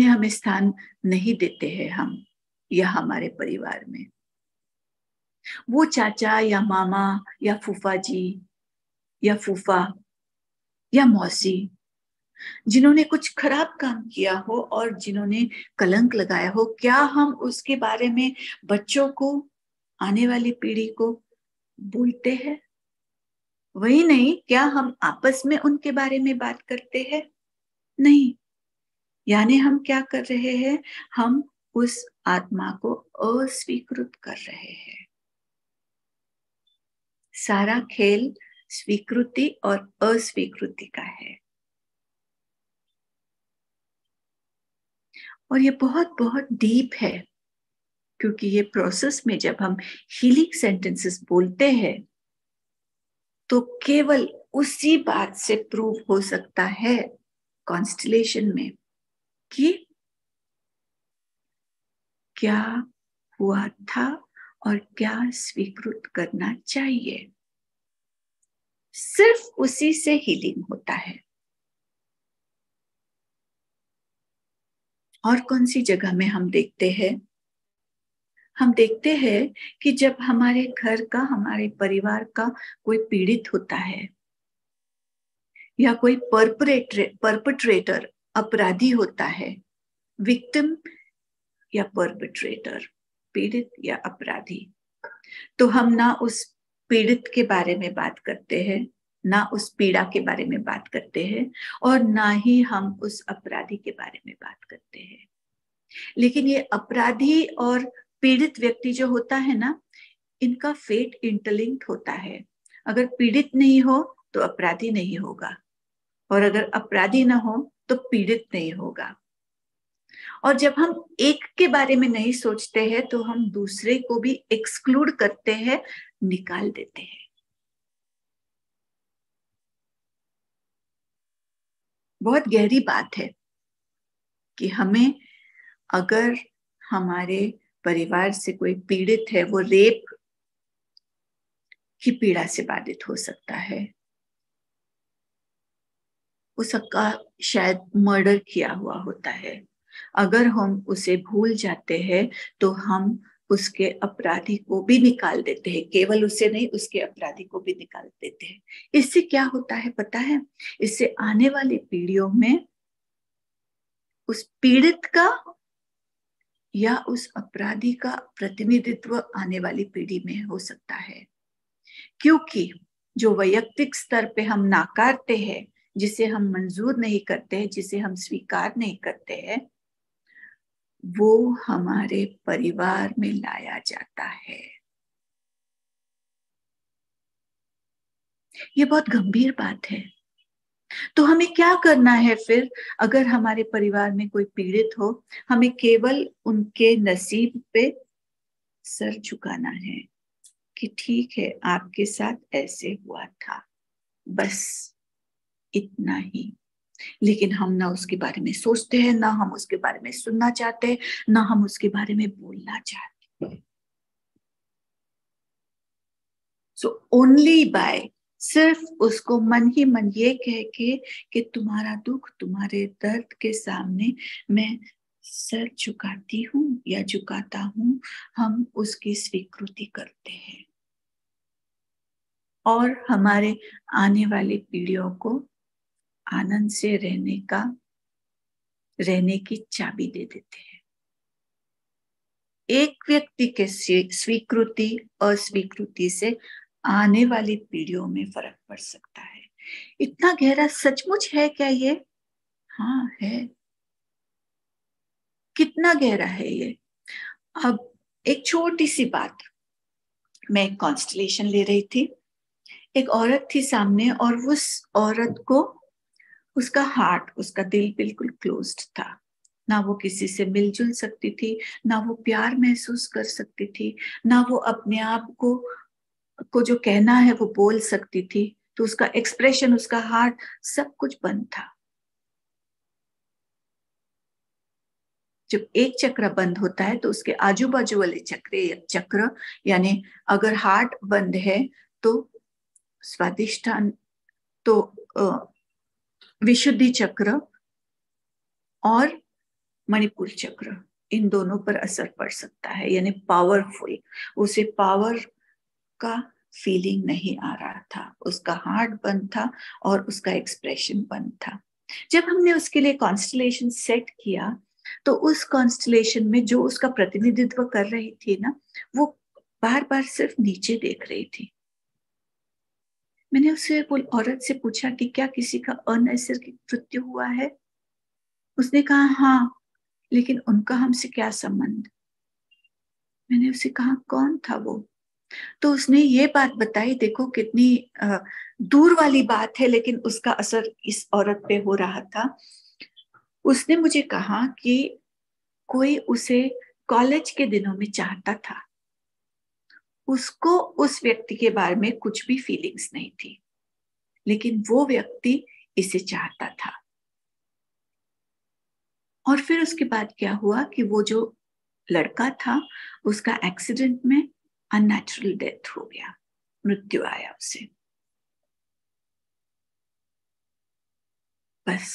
हमें स्थान नहीं देते हैं हम या हमारे परिवार में। वो चाचा या मामा या फूफा जी या फूफा या मौसी, जिन्होंने कुछ खराब काम किया हो और जिन्होंने कलंक लगाया हो, क्या हम उसके बारे में बच्चों को, आने वाली पीढ़ी को बोलते हैं? वही नहीं, क्या हम आपस में उनके बारे में बात करते हैं? नहीं। यानी हम क्या कर रहे हैं? हम उस आत्मा को अस्वीकृत कर रहे हैं। सारा खेल स्वीकृति और अस्वीकृति का है। और ये बहुत बहुत डीप है, क्योंकि ये प्रोसेस में जब हम हीलिंग सेंटेंसेस बोलते हैं तो केवल उसी बात से प्रूव हो सकता है कॉन्स्टलेशन में कि क्या हुआ था और क्या स्वीकृत करना चाहिए। सिर्फ उसी से हीलिंग होता है। और कौन सी जगह में हम देखते हैं? हम देखते हैं कि जब हमारे घर का, हमारे परिवार का कोई पीड़ित होता है या कोई परपट्रेटर अपराधी होता है, विक्टिम या परपट्रेटर, पीड़ित या अपराधी, तो हम ना उस पीड़ित के बारे में बात करते हैं, ना उस पीड़ा के बारे में बात करते हैं, और ना ही हम उस अपराधी के बारे में बात करते हैं। लेकिन ये अपराधी और पीड़ित व्यक्ति जो होता है ना, इनका फेट इंटरलिंक्ड होता है। अगर पीड़ित नहीं हो तो अपराधी नहीं होगा, और अगर अपराधी ना हो तो पीड़ित नहीं होगा। और जब हम एक के बारे में नहीं सोचते हैं तो हम दूसरे को भी एक्सक्लूड करते हैं, निकाल देते हैं। बहुत गहरी बात है कि हमें, अगर हमारे परिवार से कोई पीड़ित है, वो रेप की पीड़ा से बाधित हो सकता है, उसका शायद मर्डर किया हुआ होता है। अगर हम उसे भूल जाते हैं तो हम उसके अपराधी को भी निकाल देते हैं, केवल उसे नहीं, उसके अपराधी को भी निकाल देते हैं। इससे क्या होता है पता है? इससे आने वाली पीढ़ियों में उस पीड़ित का या उस अपराधी का प्रतिनिधित्व आने वाली पीढ़ी में हो सकता है, क्योंकि जो वैयक्तिक स्तर पे हम नाकारते हैं, जिसे हम मंजूर नहीं करते हैं, जिसे हम स्वीकार नहीं करते हैं, वो हमारे परिवार में लाया जाता है। ये बहुत गंभीर बात है। तो हमें क्या करना है फिर? अगर हमारे परिवार में कोई पीड़ित हो, हमें केवल उनके नसीब पे सर झुकाना है कि ठीक है, आपके साथ ऐसे हुआ था, बस इतना ही। लेकिन हम ना उसके बारे में सोचते हैं, ना हम उसके बारे में सुनना चाहते हैं, ना हम उसके बारे में बोलना चाहते हैं। सो ओनली बाय सिर्फ उसको मन ही मन ये कह के कि तुम्हारा दुख, तुम्हारे दर्द के सामने मैं सर झुकाती हूँ या झुकाता हूँ, हम उसकी स्वीकृति करते हैं और हमारे आने वाली पीढ़ियों को आनंद से रहने की चाबी दे देते हैं। एक व्यक्ति के स्वीकृति अस्वीकृति से आने वाली पीढ़ियों में फर्क पड़ सकता है। इतना गहरा सचमुच है क्या ये? हाँ है। कितना गहरा है ये? अब एक छोटी सी बात, मैं एक कॉन्स्टलेशन ले रही थी, एक औरत थी सामने, और उस औरत को, उसका हार्ट, उसका दिल बिल्कुल क्लोज्ड था। ना वो किसी से मिलजुल सकती थी, ना वो प्यार महसूस कर सकती थी, ना वो अपने आप को जो कहना है वो बोल सकती थी। तो उसका एक्सप्रेशन, उसका हार्ट, सब कुछ बंद था। जब एक चक्र बंद होता है तो उसके आजू बाजू वाले चक्र, यानी अगर हार्ट बंद है तो स्वादिष्ठान, तो विशुद्धि चक्र और मणिपुर चक्र, इन दोनों पर असर पड़ सकता है। यानी पावरफुल, उसे पावर का फीलिंग नहीं आ रहा था, उसका हार्ट बंद था और उसका एक्सप्रेशन बंद था। जब हमने उसके लिए कॉन्स्टलेशन सेट किया तो उस कॉन्स्टलेशन में जो उसका प्रतिनिधित्व कर रही थी ना, वो बार बार सिर्फ नीचे देख रही थी। मैंने उससे वो औरत से पूछा कि क्या किसी का अनैसर्गिक मृत्यु हुआ है? उसने कहा हाँ, लेकिन उनका हमसे क्या संबंध? मैंने उससे कहा कौन था वो? तो उसने ये बात बताई, देखो कितनी दूर वाली बात है, लेकिन उसका असर इस औरत पे हो रहा था। उसने मुझे कहा कि कोई उसे कॉलेज के दिनों में चाहता था, उसको उस व्यक्ति के बारे में कुछ भी फीलिंग्स नहीं थी, लेकिन वो व्यक्ति इसे चाहता था। और फिर उसके बाद क्या हुआ कि वो जो लड़का था उसका एक्सीडेंट में अननेचुरल डेथ हो गया, मृत्यु आया उसे। बस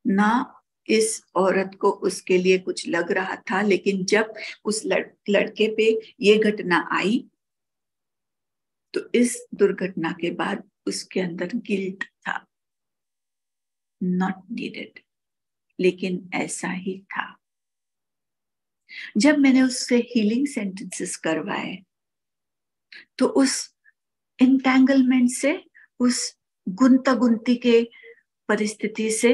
ना इस औरत को उसके लिए कुछ लग रहा था, लेकिन जब उस लड़के पे ये घटना आई तो इस दुर्घटना के बाद उसके अंदर गिल्ट था, नॉट नीडेड, लेकिन ऐसा ही था। जब मैंने उससे हीलिंग सेंटेंसेस करवाए तो उस एंटेंगलमेंट से, उस गुंता गुंती के परिस्थिति से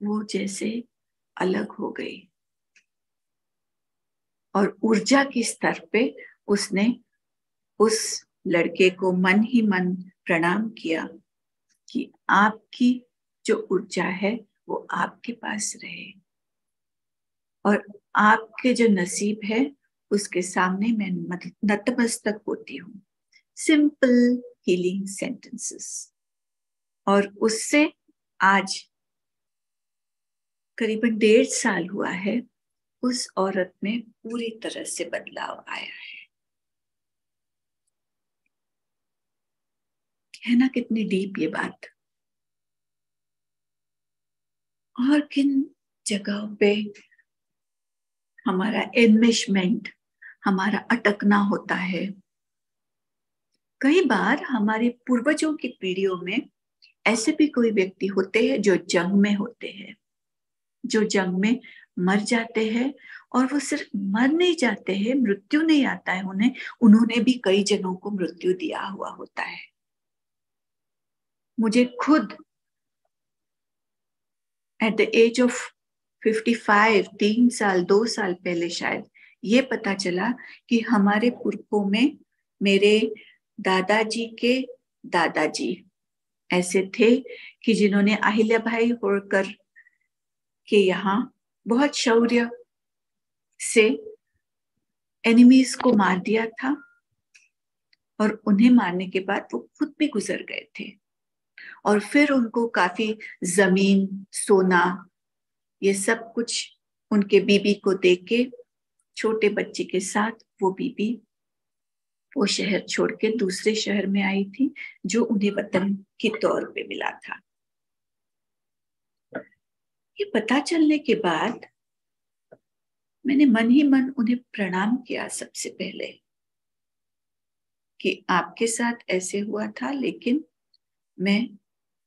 वो जैसे अलग हो गई और ऊर्जा की स्तर पे उसने उस लड़के को मन ही मन प्रणाम किया कि आपकी जो ऊर्जा है वो आपके पास रहे और आपके जो नसीब है उसके सामने मैं नतमस्तक होती हूँ। Simple healing sentences. और उससे आज करीबन 1.5 साल हुआ है, उस औरत में पूरी तरह से बदलाव आया है ना? कितनी डीप ये बात। और किन जगहों पे हमारा एनमेशमेंट, हमारा अटकना होता है। कई बार हमारे पूर्वजों की पीढ़ियों में ऐसे भी कोई व्यक्ति होते हैं जो जंग में होते हैं, जो जंग में मर जाते हैं, और वो सिर्फ मर नहीं जाते हैं, मृत्यु नहीं आता है उन्हें, उन्होंने भी कई जनों को मृत्यु दिया हुआ होता है। मुझे खुद एट द एज ऑफ 55, 3 साल 2 साल पहले शायद ये पता चला कि हमारे पुरखों में मेरे दादाजी के दादाजी ऐसे थे कि जिन्होंने अहिल्याबाई होळकर के यहाँ बहुत शौर्य से एनिमीज को मार दिया था, और उन्हें मारने के बाद वो खुद भी गुजर गए थे। और फिर उनको काफी जमीन, सोना, ये सब कुछ उनके बीबी को देके छोटे बच्चे के साथ वो बीबी वो शहर छोड़ के दूसरे शहर में आई थी जो उन्हें वतन के तौर पे मिला था। ये पता चलने के बाद मैंने मन ही मन उन्हें प्रणाम किया सबसे पहले कि आपके साथ ऐसे हुआ था, लेकिन मैं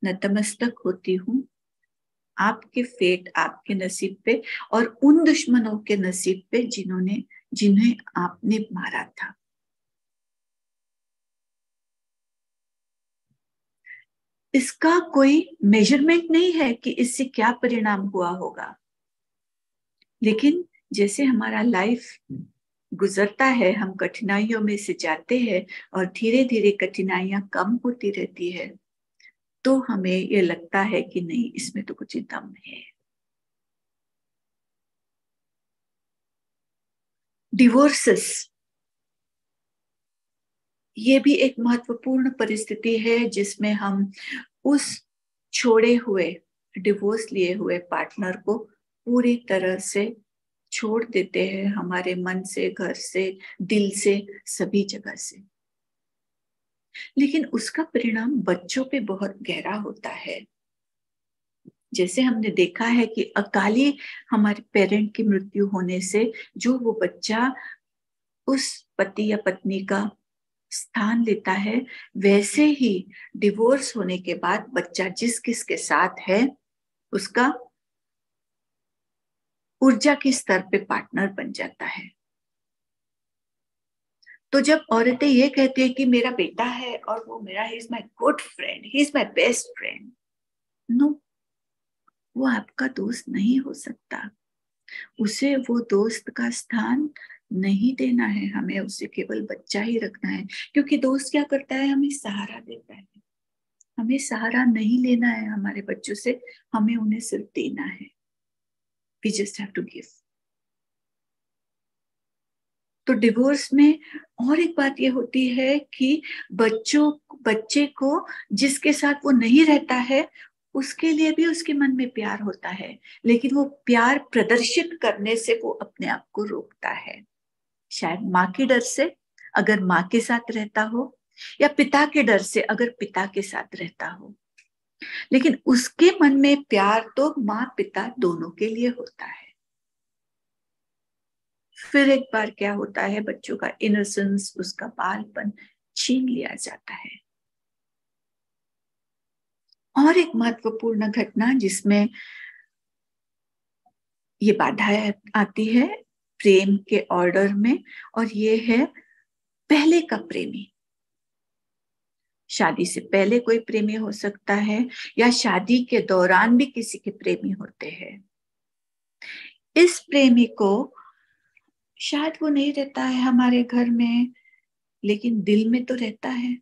नतमस्तक होती हूँ आपके फेट, आपके नसीब पे और उन दुश्मनों के नसीब पे जिन्हें आपने मारा था। इसका कोई मेजरमेंट नहीं है कि इससे क्या परिणाम हुआ होगा, लेकिन जैसे हमारा लाइफ गुजरता है, हम कठिनाइयों में से जाते हैं और धीरे धीरे कठिनाइयां कम होती रहती है, तो हमें ये लगता है कि नहीं, इसमें तो कुछ दम है। डिवोर्सेस, ये भी एक महत्वपूर्ण परिस्थिति है जिसमें हम उस छोड़े हुए, डिवोर्स लिए हुए पार्टनर को पूरी तरह से छोड़ देते हैं, हमारे मन से, घर से, दिल से, सभी जगह से। लेकिन उसका परिणाम बच्चों पे बहुत गहरा होता है। जैसे हमने देखा है कि अकाली हमारे पेरेंट की मृत्यु होने से जो वो बच्चा उस पति या पत्नी का स्थान लेता है, वैसे ही डिवोर्स होने के बाद बच्चा जिस किसके साथ है उसका ऊर्जा के स्तर पे पार्टनर बन जाता है। तो जब औरतें ये कहती है कि मेरा बेटा है और वो मेरा, he is my good friend, he is my best friend, no, वो आपका दोस्त नहीं हो सकता। उसे वो दोस्त का स्थान नहीं देना है, हमें उसे केवल बच्चा ही रखना है। क्योंकि दोस्त क्या करता है, हमें सहारा देता है। हमें सहारा नहीं लेना है हमारे बच्चों से, हमें उन्हें सिर्फ देना है। We just have to give. तो डिवोर्स में और एक बात ये होती है कि बच्चे को जिसके साथ वो नहीं रहता है उसके लिए भी उसके मन में प्यार होता है, लेकिन वो प्यार प्रदर्शित करने से वो अपने आप को रोकता है। शायद माँ के डर से अगर माँ के साथ रहता हो, या पिता के डर से अगर पिता के साथ रहता हो, लेकिन उसके मन में प्यार तो माँ पिता दोनों के लिए होता है। फिर एक बार क्या होता है, बच्चों का इनोसेंस, उसका बालपन छीन लिया जाता है। और एक महत्वपूर्ण घटना जिसमें ये बाधाएं आती है प्रेम के ऑर्डर में, और ये है पहले का प्रेमी। शादी से पहले कोई प्रेमी हो सकता है, या शादी के दौरान भी किसी के प्रेमी होते हैं। इस प्रेमी को शायद वो नहीं रहता है हमारे घर में, लेकिन दिल में तो रहता है।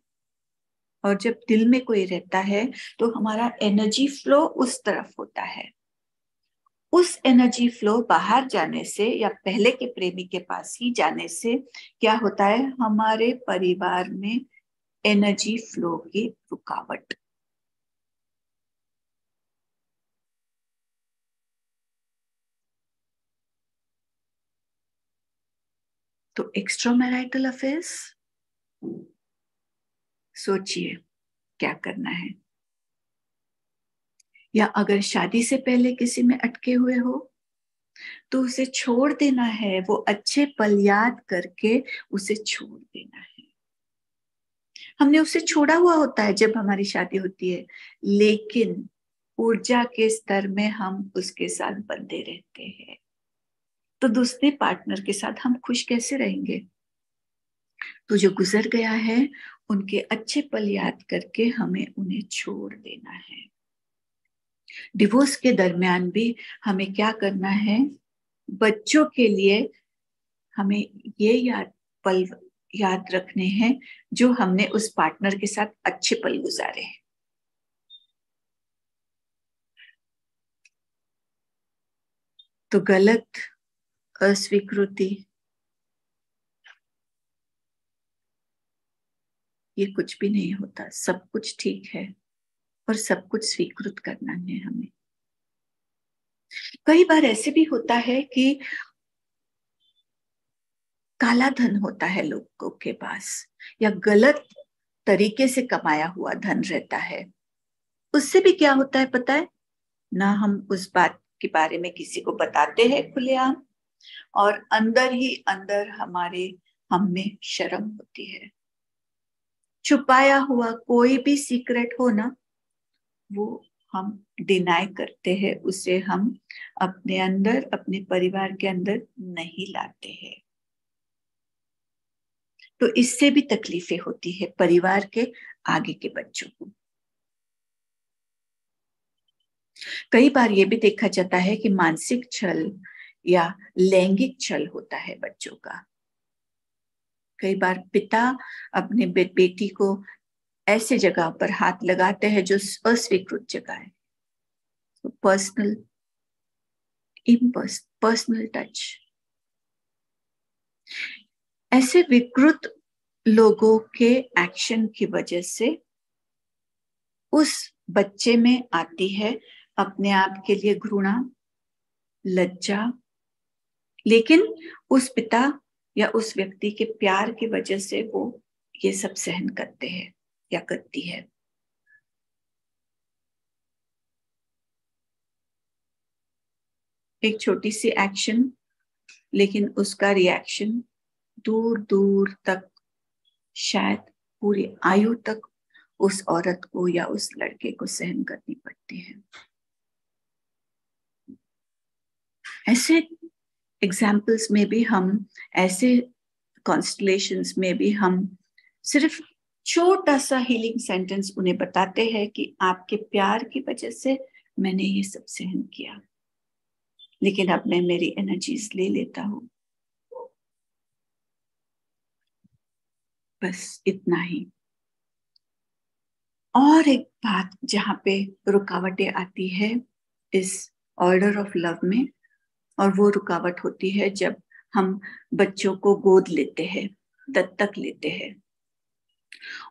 और जब दिल में कोई रहता है तो हमारा एनर्जी फ्लो उस तरफ होता है। उस एनर्जी फ्लो बाहर जाने से या पहले के प्रेमी के पास ही जाने से क्या होता है, हमारे परिवार में एनर्जी फ्लो की रुकावट। तो एक्स्ट्रा मैरिटल अफेयर्स, सोचिए क्या करना है। या अगर शादी से पहले किसी में अटके हुए हो तो उसे छोड़ देना है, वो अच्छे पल याद करके उसे छोड़ देना है। हमने उसे छोड़ा हुआ होता है जब हमारी शादी होती है, लेकिन ऊर्जा के स्तर में हम उसके साथ बंधे रहते हैं। तो दूसरे पार्टनर के साथ हम खुश कैसे रहेंगे? तो जो गुजर गया है उनके अच्छे पल याद करके हमें उन्हें छोड़ देना है। डिवोर्स के दरमियान भी हमें क्या करना है, बच्चों के लिए हमें ये पल याद रखने हैं जो हमने उस पार्टनर के साथ अच्छे पल गुजारे हैं। तो गलत, अस्वीकृति, ये कुछ भी नहीं होता, सब कुछ ठीक है और सब कुछ स्वीकृत करना है हमें। कई बार ऐसे भी होता है कि काला धन होता है लोगों के पास, या गलत तरीके से कमाया हुआ धन रहता है। उससे भी क्या होता है पता है ना, हम उस बात के बारे में किसी को बताते हैं खुलेआम, और अंदर ही अंदर हम में शर्म होती है। छुपाया हुआ कोई भी सीक्रेट हो ना, वो हम डिनाई करते हैं, उसे हम अपने अंदर, अपने परिवार के अंदर नहीं लाते हैं। तो इससे भी तकलीफें होती है परिवार के आगे के बच्चों को। कई बार ये भी देखा जाता है कि मानसिक छल या लैंगिक छल होता है बच्चों का। कई बार पिता अपने बेटी को ऐसे जगह पर हाथ लगाते हैं जो अस्वीकृत जगह है, पर्सनल टच। ऐसे विकृत लोगों के एक्शन की वजह से उस बच्चे में आती है अपने आप के लिए घृणा, लज्जा, लेकिन उस पिता या उस व्यक्ति के प्यार की वजह से वो ये सब सहन करते हैं या करती है। एक छोटी सी एक्शन, लेकिन उसका रिएक्शन दूर दूर तक, शायद पूरी आयु तक उस औरत को या उस लड़के को सहन करनी पड़ती है। ऐसे एग्जाम्पल्स में भी हम, ऐसे कॉन्स्टलेशंस में भी हम सिर्फ छोटा सा हीलिंग सेंटेंस उन्हें बताते हैं कि आपके प्यार की वजह से मैंने ये सब सहन किया, लेकिन अब मैं मेरी एनर्जीज ले लेता हूं। बस इतना ही। और एक बात जहां पे रुकावटें आती है इस ऑर्डर ऑफ लव में, और वो रुकावट होती है जब हम बच्चों को गोद लेते हैं, दत्तक लेते हैं।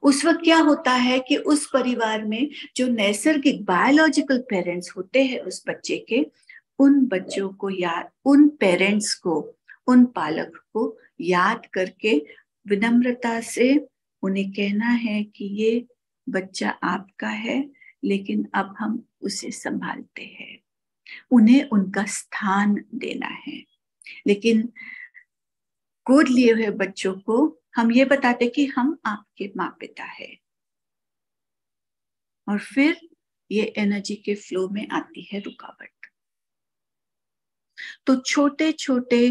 उस वक्त क्या होता है कि उस परिवार में जो नैसर्गिक बायोलॉजिकल पेरेंट्स होते हैं उस बच्चे के, उन बच्चों को याद, उन पेरेंट्स को, उन पालक को याद करके विनम्रता से उन्हें कहना है कि ये बच्चा आपका है, लेकिन अब हम उसे संभालते हैं। उन्हें उनका स्थान देना है। लेकिन गोद लिए हुए बच्चों को हम ये बताते कि हम आपके माँ पिता है, और फिर ये एनर्जी के फ्लो में आती है रुकावट। तो छोटे छोटे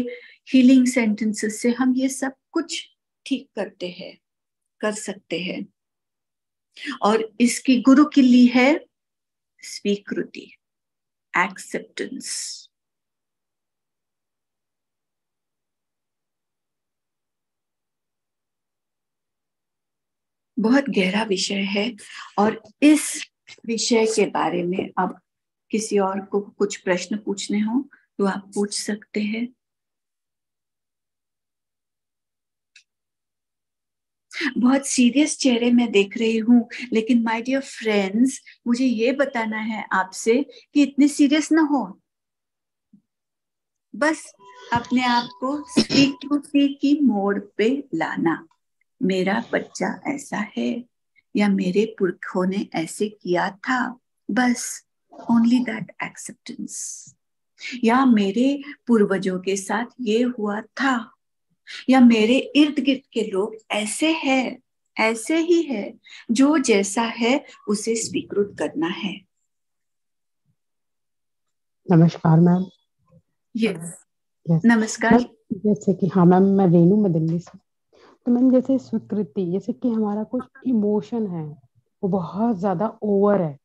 हीलिंग सेंटेंसेस से हम ये सब कुछ ठीक करते हैं, कर सकते हैं। और इसकी गुरु किल्ली है स्वीकृति, एक्सेप्टेंस। बहुत गहरा विषय है, और इस विषय के बारे में अब किसी और को कुछ प्रश्न पूछने हो तो आप पूछ सकते हैं। बहुत सीरियस चेहरे मैं देख रही हूँ, लेकिन माय डियर फ्रेंड्स, मुझे ये बताना है आपसे कि इतने सीरियस ना हो। बस अपने आप को स्वीकृति की मोड़ पे लाना। मेरा बच्चा ऐसा है, या मेरे पुरखों ने ऐसे किया था, बस ओनली दैट एक्सेप्टेंस। या मेरे पूर्वजों के साथ ये हुआ था, या मेरे इर्द गिर्द के लोग ऐसे हैं, ऐसे ही है। जो जैसा है उसे स्वीकृत करना है। नमस्कार मैम। यस, यस नमस्कार। मैम, जैसे कि हाँ मैम, मैं रेनू, मैं दिल्ली से। तो मैम जैसे स्वीकृति, जैसे कि हमारा कुछ इमोशन है वो बहुत ज्यादा ओवर है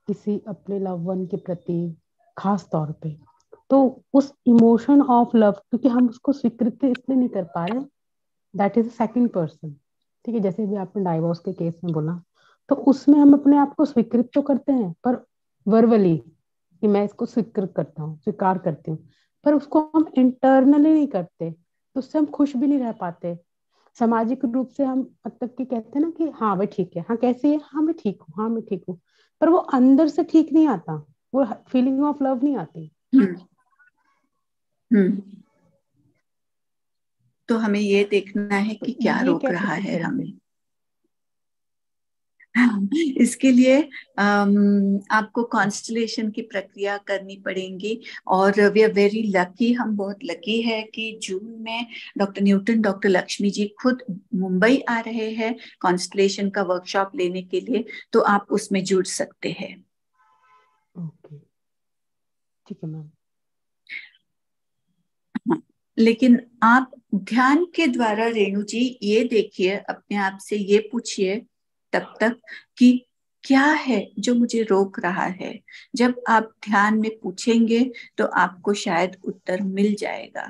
किसी अपने लव वन के प्रति, खास तौर पे। तो उस इमोशन ऑफ लव, क्योंकि हम उसको स्वीकृति इसलिए नहीं कर पा रहे, दैट इज सेकंड पर्सन। ठीक है, जैसे भी आपने डाइवोर्स के केस में बोला, तो उसमें हम अपने आप को स्वीकृत तो करते हैं, पर वर्बली कि मैं इसको स्वीकृत करता हूँ, स्वीकार करती हूँ, पर उसको हम इंटरनली नहीं करते, तो उससे हम खुश भी नहीं रह पाते। सामाजिक रूप से हम मतलब कि कहते हैं ना कि हाँ भाई ठीक है, हाँ कैसी है, हाँ मैं ठीक हूँ, हाँ मैं ठीक हूँ, पर वो अंदर से ठीक नहीं आता, वो फीलिंग ऑफ लव नहीं आती। हम्म। तो हमें ये देखना है कि तो क्या ये रोक कैसे रहा ठीक है करें हमें। इसके लिए आपको कॉन्स्टलेशन की प्रक्रिया करनी पड़ेगी। और वी आर वेरी लकी, हम बहुत लकी है कि जून में डॉक्टर न्यूटन, डॉक्टर लक्ष्मी जी खुद मुंबई आ रहे हैं कॉन्स्टलेशन का वर्कशॉप लेने के लिए, तो आप उसमें जुड़ सकते हैं। ओके, ठीक है मैम। हाँ, लेकिन आप ध्यान के द्वारा रेणु जी ये देखिए, अपने आप से ये पूछिए तब तक कि क्या है जो मुझे रोक रहा है। जब आप ध्यान में पूछेंगे तो आपको शायद उत्तर मिल जाएगा।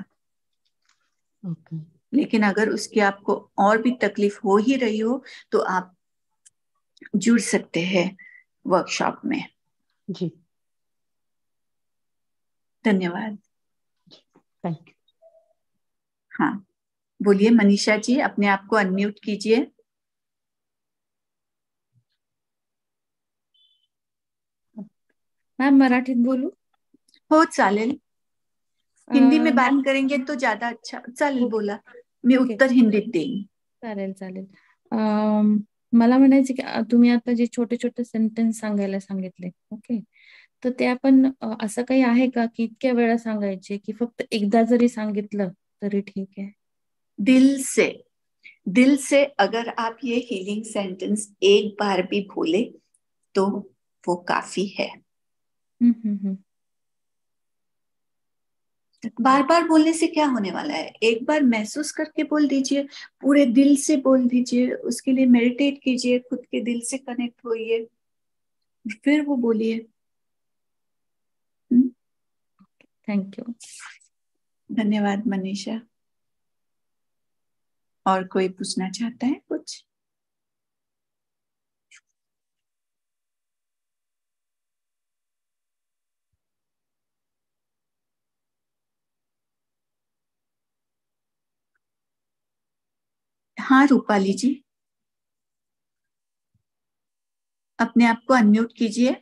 ओके, लेकिन अगर उसकी आपको और भी तकलीफ हो ही रही हो तो आप जुड़ सकते हैं वर्कशॉप में। जी, धन्यवाद। Thank you. हाँ, बोलिए मनीषा जी, अपने आप को अनम्यूट कीजिए। मॅम मराठीत बोलू? हो चालेल, हिंदी में बात मॅम करेंगे तो ज्यादा अच्छा। चालेल, ओके बोला, मी ओके उत्तर हिंदीत देईन। चालेल चालेल. मला म्हणायचं की तुम्ही आता जे छोटे छोटे सेंटेन्स सांगायला सांगितले, ओके, तर ते आपण असं काही आहे का की इतक्या वेळा सांगायचे की फक्त एकदा जरी सांगितलं तरी ठीक आहे? दिल से अगर आप ये हीलिंग सेंटेंस एक बार भी बोले तो वो काफी है। बार बार बोलने से क्या होने वाला है? एक बार महसूस करके बोल दीजिए, पूरे दिल से बोल दीजिए, उसके लिए मेडिटेट कीजिए, खुद के दिल से कनेक्ट होइए, फिर वो बोलिए। Thank you. धन्यवाद मनीषा। और कोई पूछना चाहता है कुछ? हाँ रूपाली जी, अपने आप को अनम्यूट कीजिए।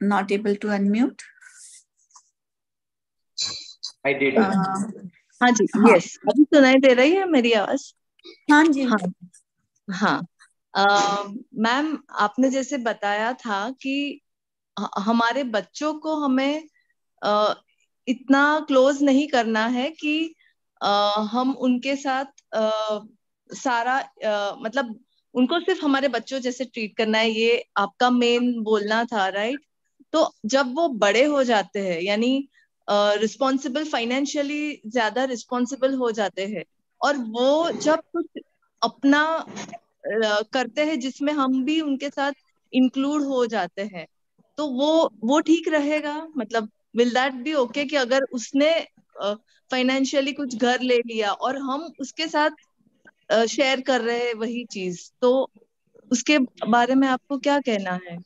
Not able to unmute. I did. हाँ जी, हाँ। यस, अभी सुनाई दे रही है मेरी आवाज? हाँ जी। हाँ हाँ। मैम, आपने जैसे बताया था कि हमारे बच्चों को हमें इतना क्लोज नहीं करना है कि हम उनके साथ सारा मतलब उनको सिर्फ हमारे बच्चों जैसे ट्रीट करना है, ये आपका मेन बोलना था, राइट? तो जब वो बड़े हो जाते हैं, यानी रिस्पॉन्सिबल, फाइनेंशियली ज्यादा रिस्पॉन्सिबल हो जाते हैं, और वो जब कुछ अपना करते हैं जिसमें हम भी उनके साथ इंक्लूड हो जाते हैं, तो वो ठीक रहेगा? मतलब विल दैट बी ओके कि अगर उसने फाइनेंशियली कुछ घर ले लिया और हम उसके साथ शेयर कर रहे हैं वही चीज, तो उसके बारे में आपको क्या कहना है?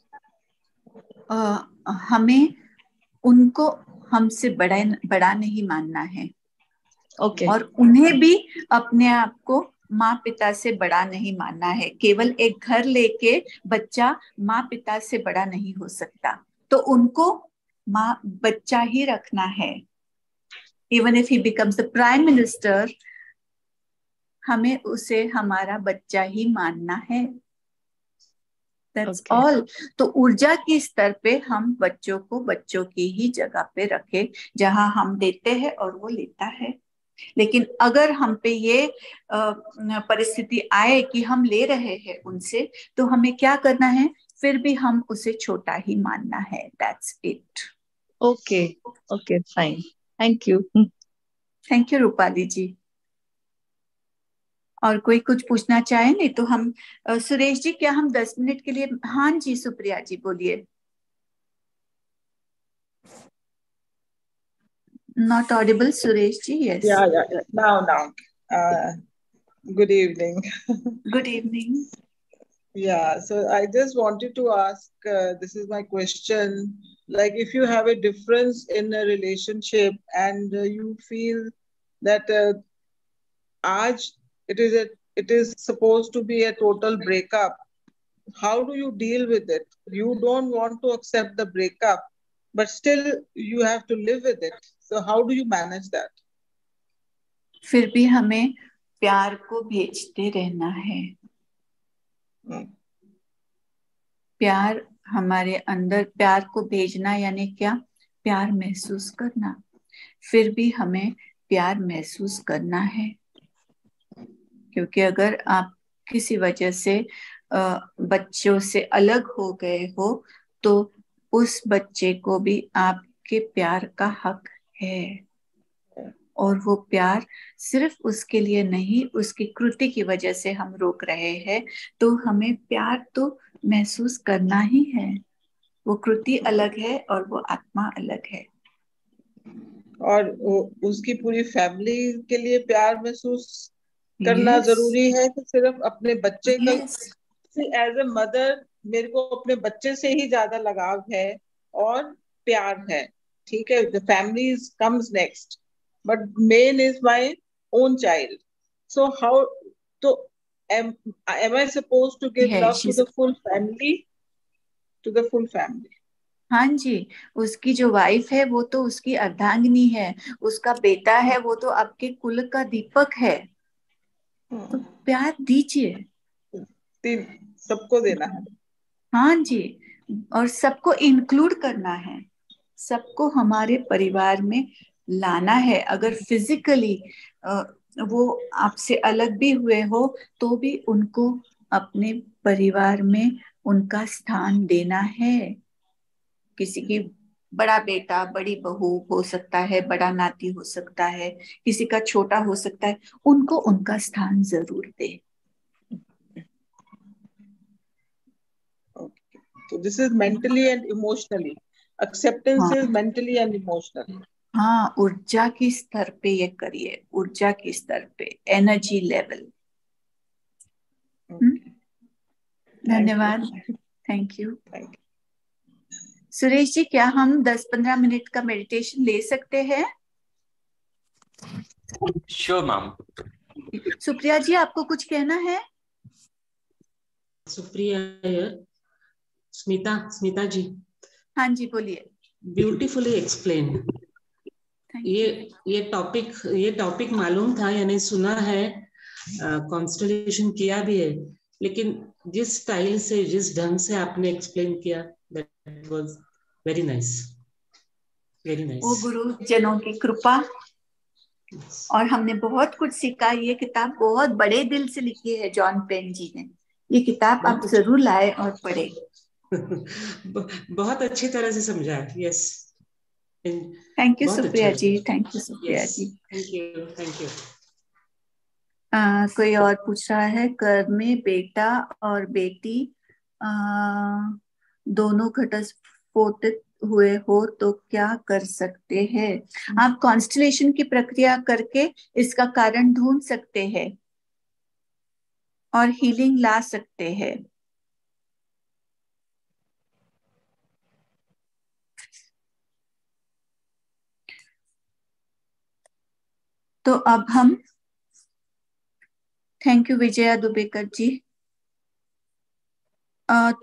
हमें उनको हमसे बड़ा नहीं मानना है। ओके। और उन्हें भी अपने आप को माँ पिता से बड़ा नहीं मानना है। केवल एक घर लेके बच्चा माँ पिता से बड़ा नहीं हो सकता, तो उनको माँ बच्चा ही रखना है। Even if he becomes the prime minister, हमें उसे हमारा बच्चा ही मानना है। That's all. तो ऊर्जा की स्तर पे हम बच्चों को बच्चों की ही जगह पे रखें, जहां हम देते हैं और वो लेता है। लेकिन अगर हम पे ये परिस्थिति आए कि हम ले रहे हैं उनसे, तो हमें क्या करना है? फिर भी हम उसे छोटा ही मानना है। That's it. Okay okay, fine, thank you. Thank you Rupali ji. और कोई कुछ पूछना चाहे? नहीं तो हम सुरेश जी, क्या हम 10 मिनट के लिए? हाँ जी, सुप्रिया जी बोलिए। Not audible Suresh ji. Yes. Yeah. Now. Good evening. Good evening. Yeah, so I just wanted to ask, this is my question, like if you have a difference in a relationship and you feel that Aaj it is supposed to be a total breakup, how do you deal with it? You don't want to accept the breakup, but still you have to live with it. So how do you manage that? फिर भी हमें प्यार को भेजते रहना है। प्यार हमारे अंदर, प्यार को भेजना यानी क्या? प्यार महसूस करना। फिर भी हमें प्यार महसूस करना है, क्योंकि अगर आप किसी वजह से बच्चों से अलग हो गए हो, तो उस बच्चे को भी आपके प्यार का हक है। और वो प्यार सिर्फ उसके लिए नहीं, उसकी कृति की वजह से हम रोक रहे हैं, तो हमें प्यार तो महसूस करना ही है। वो कृति अलग है और वो आत्मा अलग है। और उसकी पूरी फैमिली के लिए प्यार महसूस करना जरूरी है कि सिर्फ अपने बच्चे का? एज ए मदर मेरे को अपने बच्चे से ही ज्यादा लगाव है और प्यार है, ठीक है, the family comes next, but main is my own child. So how, तो am I supposed to give love to the full family, to the full family? हाँ जी, उसकी जो वाइफ है वो तो उसकी अर्धांगिनी है, उसका बेटा है वो तो आपके कुल का दीपक है। तो प्यार दीजिए, सबको देना है। हाँ जी, और सबको इंक्लूड करना है, सबको हमारे परिवार में लाना है, अगर फिजिकली वो आपसे अलग भी हुए हो तो भी उनको अपने परिवार में उनका स्थान देना है। किसी की बड़ा बेटा बड़ी बहू हो सकता है, बड़ा नाती हो सकता है, किसी का छोटा हो सकता है, उनको उनका स्थान जरूर दे। So this is mentally and emotionally. Acceptance हाँ is mentally and emotionally. हाँ, ऊर्जा की स्तर पे ये करिए, ऊर्जा की स्तर पे, एनर्जी लेवल। धन्यवाद, थैंक यू। सुरेश जी, क्या हम 10-15 मिनट का मेडिटेशन ले सकते हैं? Sure, ma'am. सुप्रिया जी, आपको कुछ कहना है? सुप्रिया स्मिता जी, हाँ जी, बोलिए। Beautifully explain. ये टॉपिक मालूम था, यानी सुना है, कॉन्स्टलेशन किया भी है, लेकिन जिस स्टाइल से, जिस ढंग से आपने एक्सप्लेन किया, that was very nice, very nice. वो गुरु जनों की कृपा, और हमने बहुत कुछ सीखा। ये किताब बहुत बड़े दिल से लिखी है जॉन पेन जी ने। ये किताब आप जरूर लाए और पढ़े। बहुत अच्छी तरह से समझा। Yes, thank you Supriya ji, thank you Supriya ji. Thank you. कोई और पूछ रहा है, घर में बेटा और बेटी दोनों घटस्फोटित हुए हो तो क्या कर सकते हैं? आप कॉन्स्टलेशन की प्रक्रिया करके इसका कारण ढूंढ सकते हैं और हीलिंग ला सकते हैं। तो अब हम, थैंक यू विजया दुबेकर जी।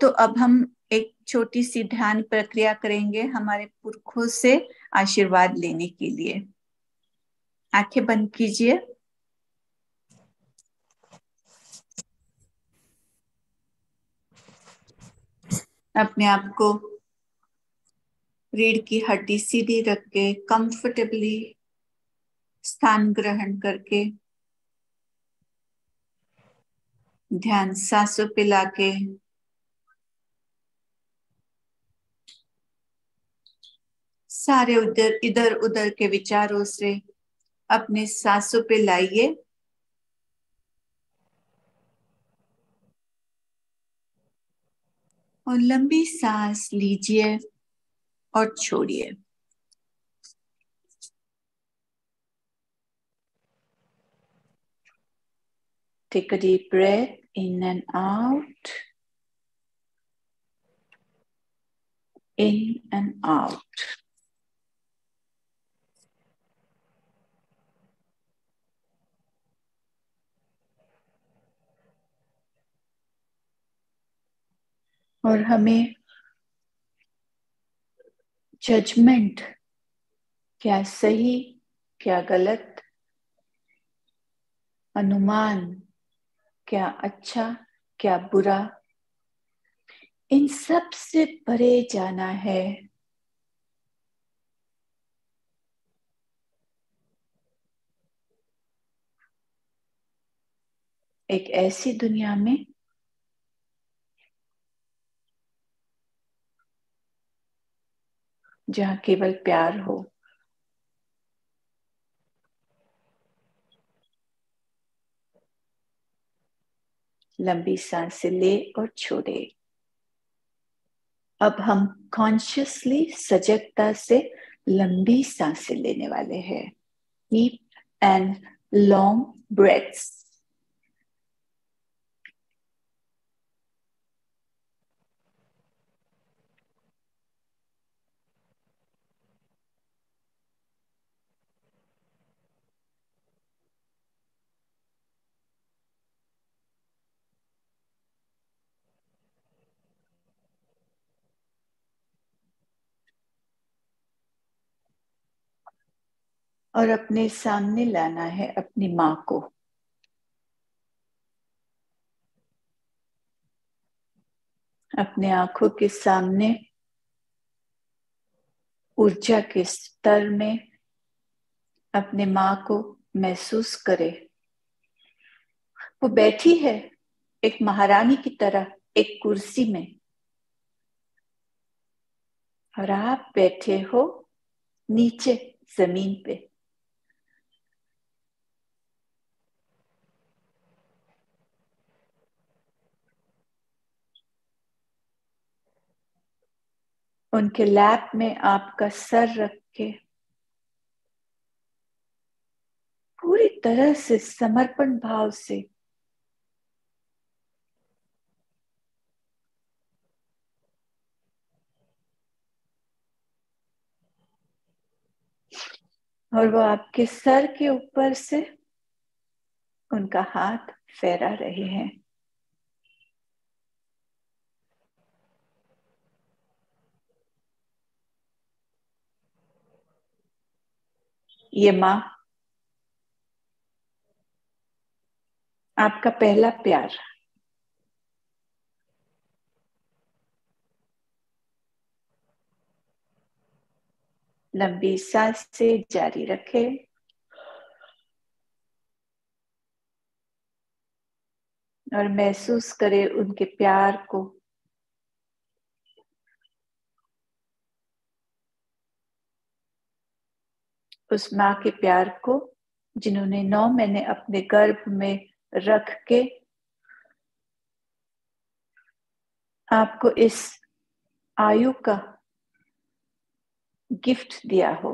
तो अब हम एक छोटी सी ध्यान प्रक्रिया करेंगे हमारे पुरखों से आशीर्वाद लेने के लिए। आंखें बंद कीजिए। अपने आप को रीढ़ की हड्डी सीधी रख के कंफर्टेबली स्थान ग्रहण करके ध्यान सांसों पे लाके सारे इधर उधर के विचारों से अपने सांसों पे लाइए और लंबी सांस लीजिए और छोड़िए। Take a deep breath in and out, in and out. और हमें जजमेंट, क्या सही क्या गलत, अनुमान क्या अच्छा क्या बुरा, इन सब से परे जाना है। एक ऐसी दुनिया में जहां केवल प्यार हो। लंबी सांस ले और छोड़े। अब हम कॉन्शियसली सजगता से लंबी सांसें लेने वाले हैं। Deep and long breaths. और अपने सामने लाना है अपनी माँ को। अपने आंखों के सामने ऊर्जा के स्तर में अपने माँ को महसूस करे। वो बैठी है एक महारानी की तरह एक कुर्सी में, और आप बैठे हो नीचे जमीन पे। उनके लैप में आपका सर रख के पूरी तरह से समर्पण भाव से और वो आपके सर के ऊपर से उनका हाथ फहरा रहे हैं। ये माँ आपका पहला प्यार, लंबी सांस से जारी रखे और महसूस करें उनके प्यार को। उस माँ के प्यार को जिन्होंने 9 महीने अपने गर्भ में रख के आपको इस आयु का गिफ्ट दिया हो।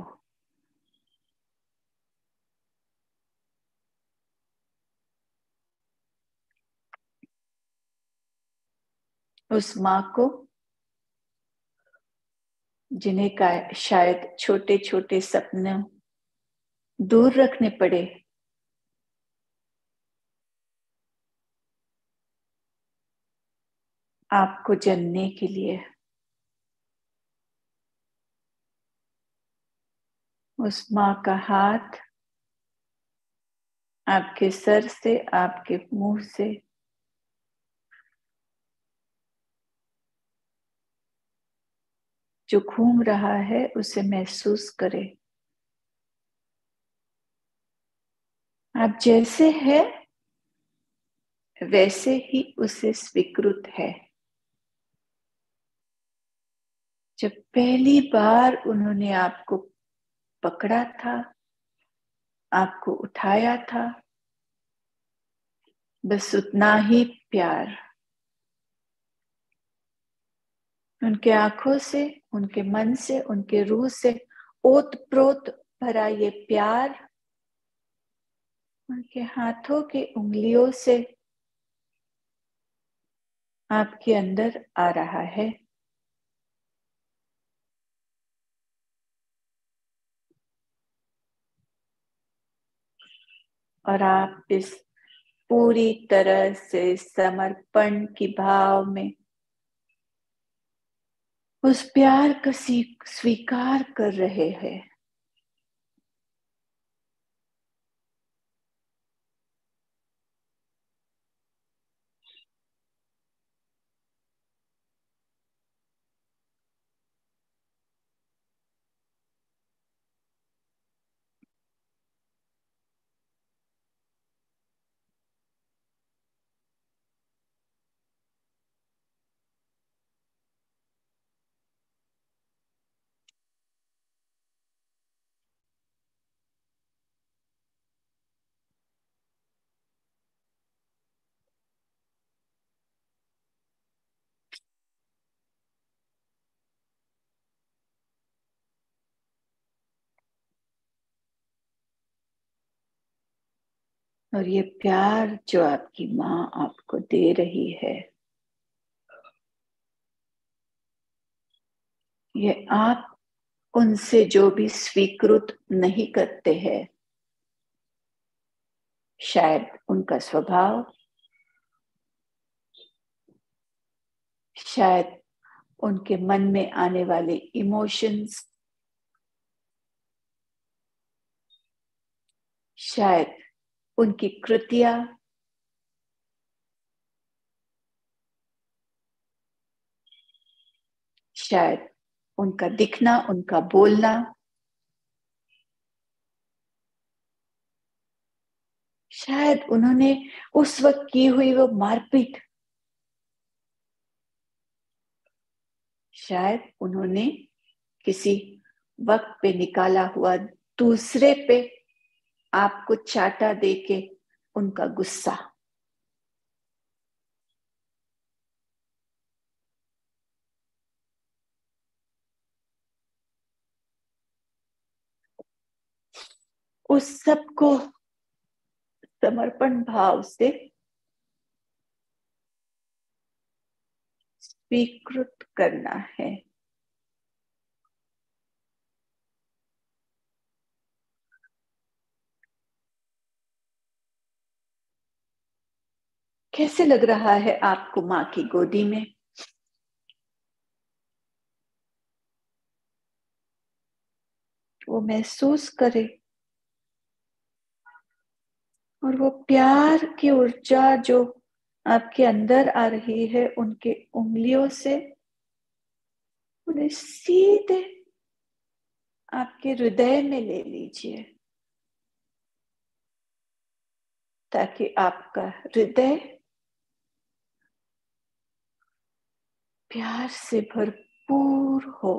उस माँ को जिन्हें का शायद छोटे छोटे सपने दूर रखने पड़े, आपको जनने के लिए। उस माँ का हाथ आपके सर से, आपके मुंह से जो घूम रहा है उसे महसूस करें। आप जैसे हैं वैसे ही उसे स्वीकृत है। जब पहली बार उन्होंने आपको पकड़ा था, आपको उठाया था, बस उतना ही प्यार उनके आंखों से, उनके मन से, उनके रूह से ओत-प्रोत भरा ये प्यार उनके हाथों की उंगलियों से आपके अंदर आ रहा है। और आप इस पूरी तरह से समर्पण की भाव में उस प्यार का स्वीकार कर रहे हैं। और ये प्यार जो आपकी माँ आपको दे रही है, ये आप उनसे जो भी स्वीकृत नहीं करते हैं, शायद उनका स्वभाव, शायद उनके मन में आने वाले इमोशंस, शायद उनकी कृतियां, शायद उनका दिखना, उनका बोलना, शायद उन्होंने उस वक्त की हुई वो मारपीट, शायद उन्होंने किसी वक्त पे निकाला हुआ दूसरे पे आपको चाटा देके उनका गुस्सा, उस सब को समर्पण भाव से स्वीकृत करना है। कैसे लग रहा है आपको माँ की गोदी में? वो महसूस करे और वो प्यार की ऊर्जा जो आपके अंदर आ रही है, उनके उंगलियों से उन्हें सीधे आपके हृदय में ले लीजिए, ताकि आपका हृदय प्यार से भरपूर हो।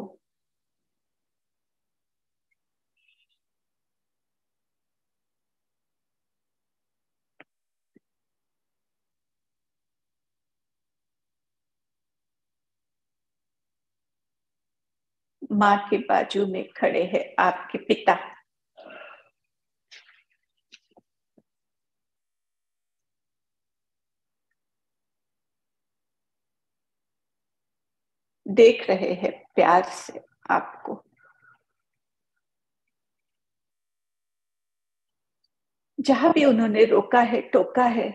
माँ के बाजू में खड़े हैं आपके पिता। देख रहे हैं प्यार से आपको। जहां भी उन्होंने रोका है, टोका है,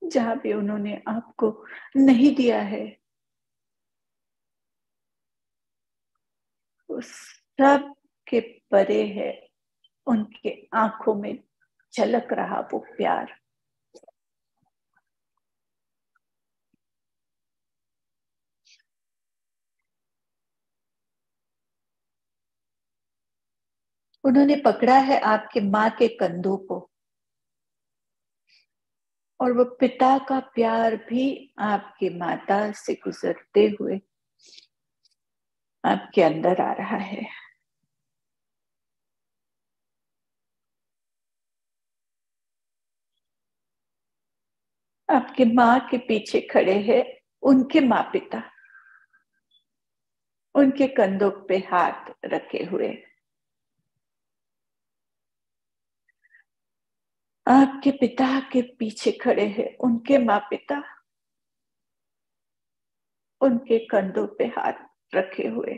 जहां भी उन्होंने आपको नहीं दिया है, वो सब के परे है। उनके आंखों में झलक रहा वो प्यार। उन्होंने पकड़ा है आपके माँ के कंधों को, और वो पिता का प्यार भी आपके माता से गुजरते हुए आपके अंदर आ रहा है। आपके माँ के पीछे खड़े हैं उनके माँ पिता, उनके कंधों पे हाथ रखे हुए। आपके पिता के पीछे खड़े हैं उनके माँ पिता, उनके कंधों पे हाथ रखे हुए।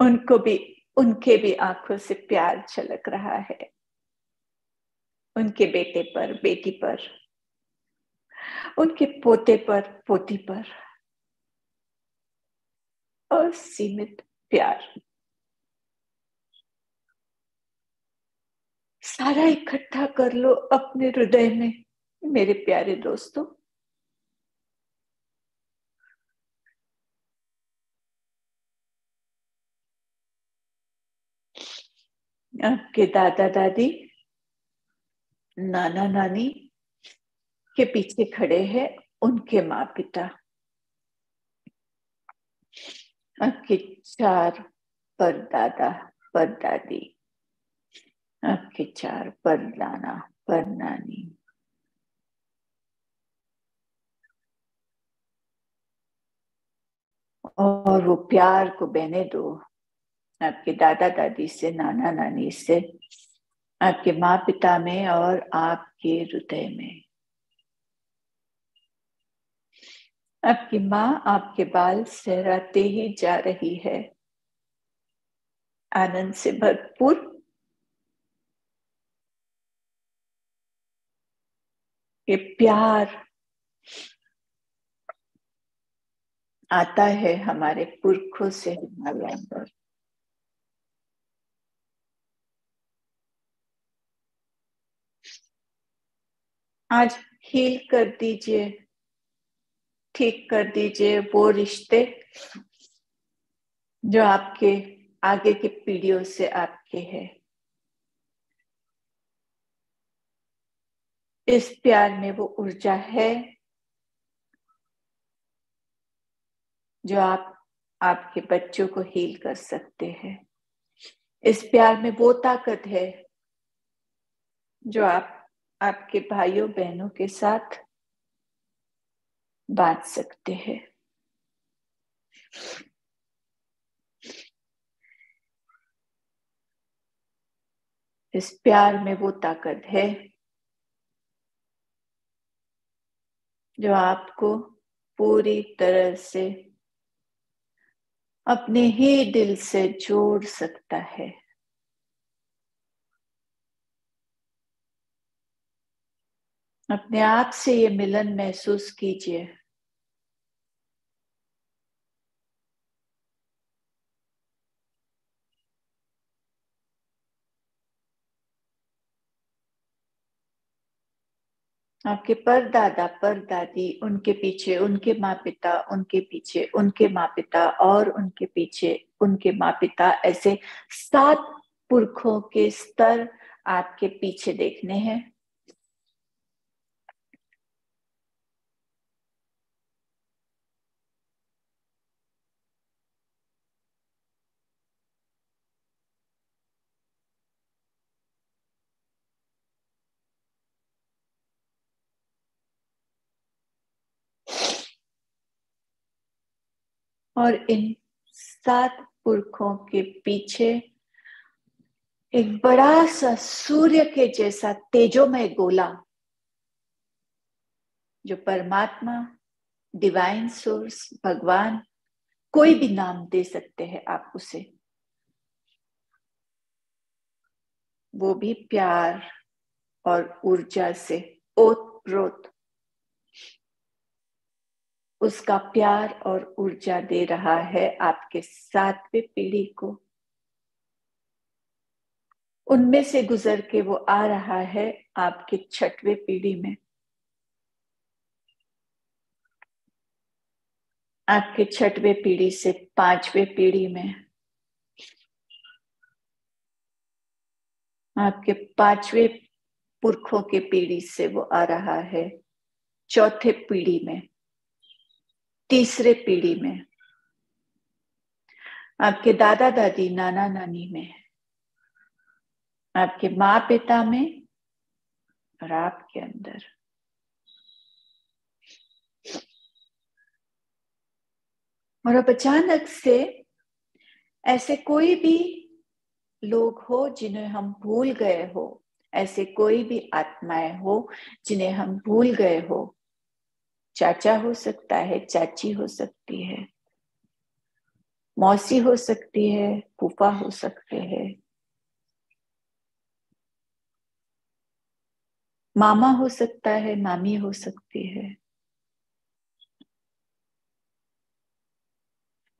उनके भी आंखों से प्यार झलक रहा है, उनके बेटे पर, बेटी पर, उनके पोते पर, पोती पर। असीमित प्यार सारा इकट्ठा कर लो अपने हृदय में मेरे प्यारे दोस्तों। आपके दादा दादी, नाना नानी के पीछे खड़े हैं उनके माँ पिता। आपके 4 परदादा परदादी, आपके 4 परनाना परनानी, और वो प्यार को बहने दो आपके दादा दादी से, नाना नानी से, आपके माँ पिता में और आपके हृदय में। आपकी माँ आपके बाल सहराते ही जा रही है, आनंद से भरपूर। ये प्यार आता है हमारे पुरखों से हमारे अंदर। आज हील कर दीजिए, ठीक कर दीजिए वो रिश्ते जो आपके आगे के पीढ़ियों से आपके है। इस प्यार में वो ऊर्जा है जो आपके बच्चों को हील कर सकते हैं। इस प्यार में वो ताकत है जो आपके भाइयों बहनों के साथ बांट सकते हैं। इस प्यार में वो ताकत है जो आपको पूरी तरह से अपने ही दिल से जोड़ सकता है। अपने आप से ये मिलन महसूस कीजिए। आपके परदादा परदादी, उनके पीछे उनके माँ पिता, उनके पीछे उनके माँ पिता और उनके पीछे उनके माँ पिता, ऐसे 7 पुरखों के स्तर आपके पीछे देखने हैं। और इन 7 पुरखों के पीछे एक बड़ा सा सूर्य के जैसा तेजोमय गोला, जो परमात्मा, डिवाइन सोर्स, भगवान, कोई भी नाम दे सकते हैं आप उसे, वो भी प्यार और ऊर्जा से ओतप्रोत उसका प्यार और ऊर्जा दे रहा है आपके 7वें पीढ़ी को। उनमें से गुजर के वो आ रहा है आपके 6वें पीढ़ी में, आपके 6वें पीढ़ी से 5वें पीढ़ी में, आपके 5वें पुरखों के पीढ़ी से वो आ रहा है 4थे पीढ़ी में, 3रे पीढ़ी में, आपके दादा दादी नाना नानी में, आपके माँ पिता में और आपके अंदर। और अब अचानक से ऐसे कोई भी लोग हो जिन्हें हम भूल गए हो, ऐसे कोई भी आत्माएं हो जिन्हें हम भूल गए हो। चाचा हो सकता है, चाची हो सकती है, मौसी हो सकती है, फूफा हो सकते हैं, मामा हो सकता है, मामी हो सकती है,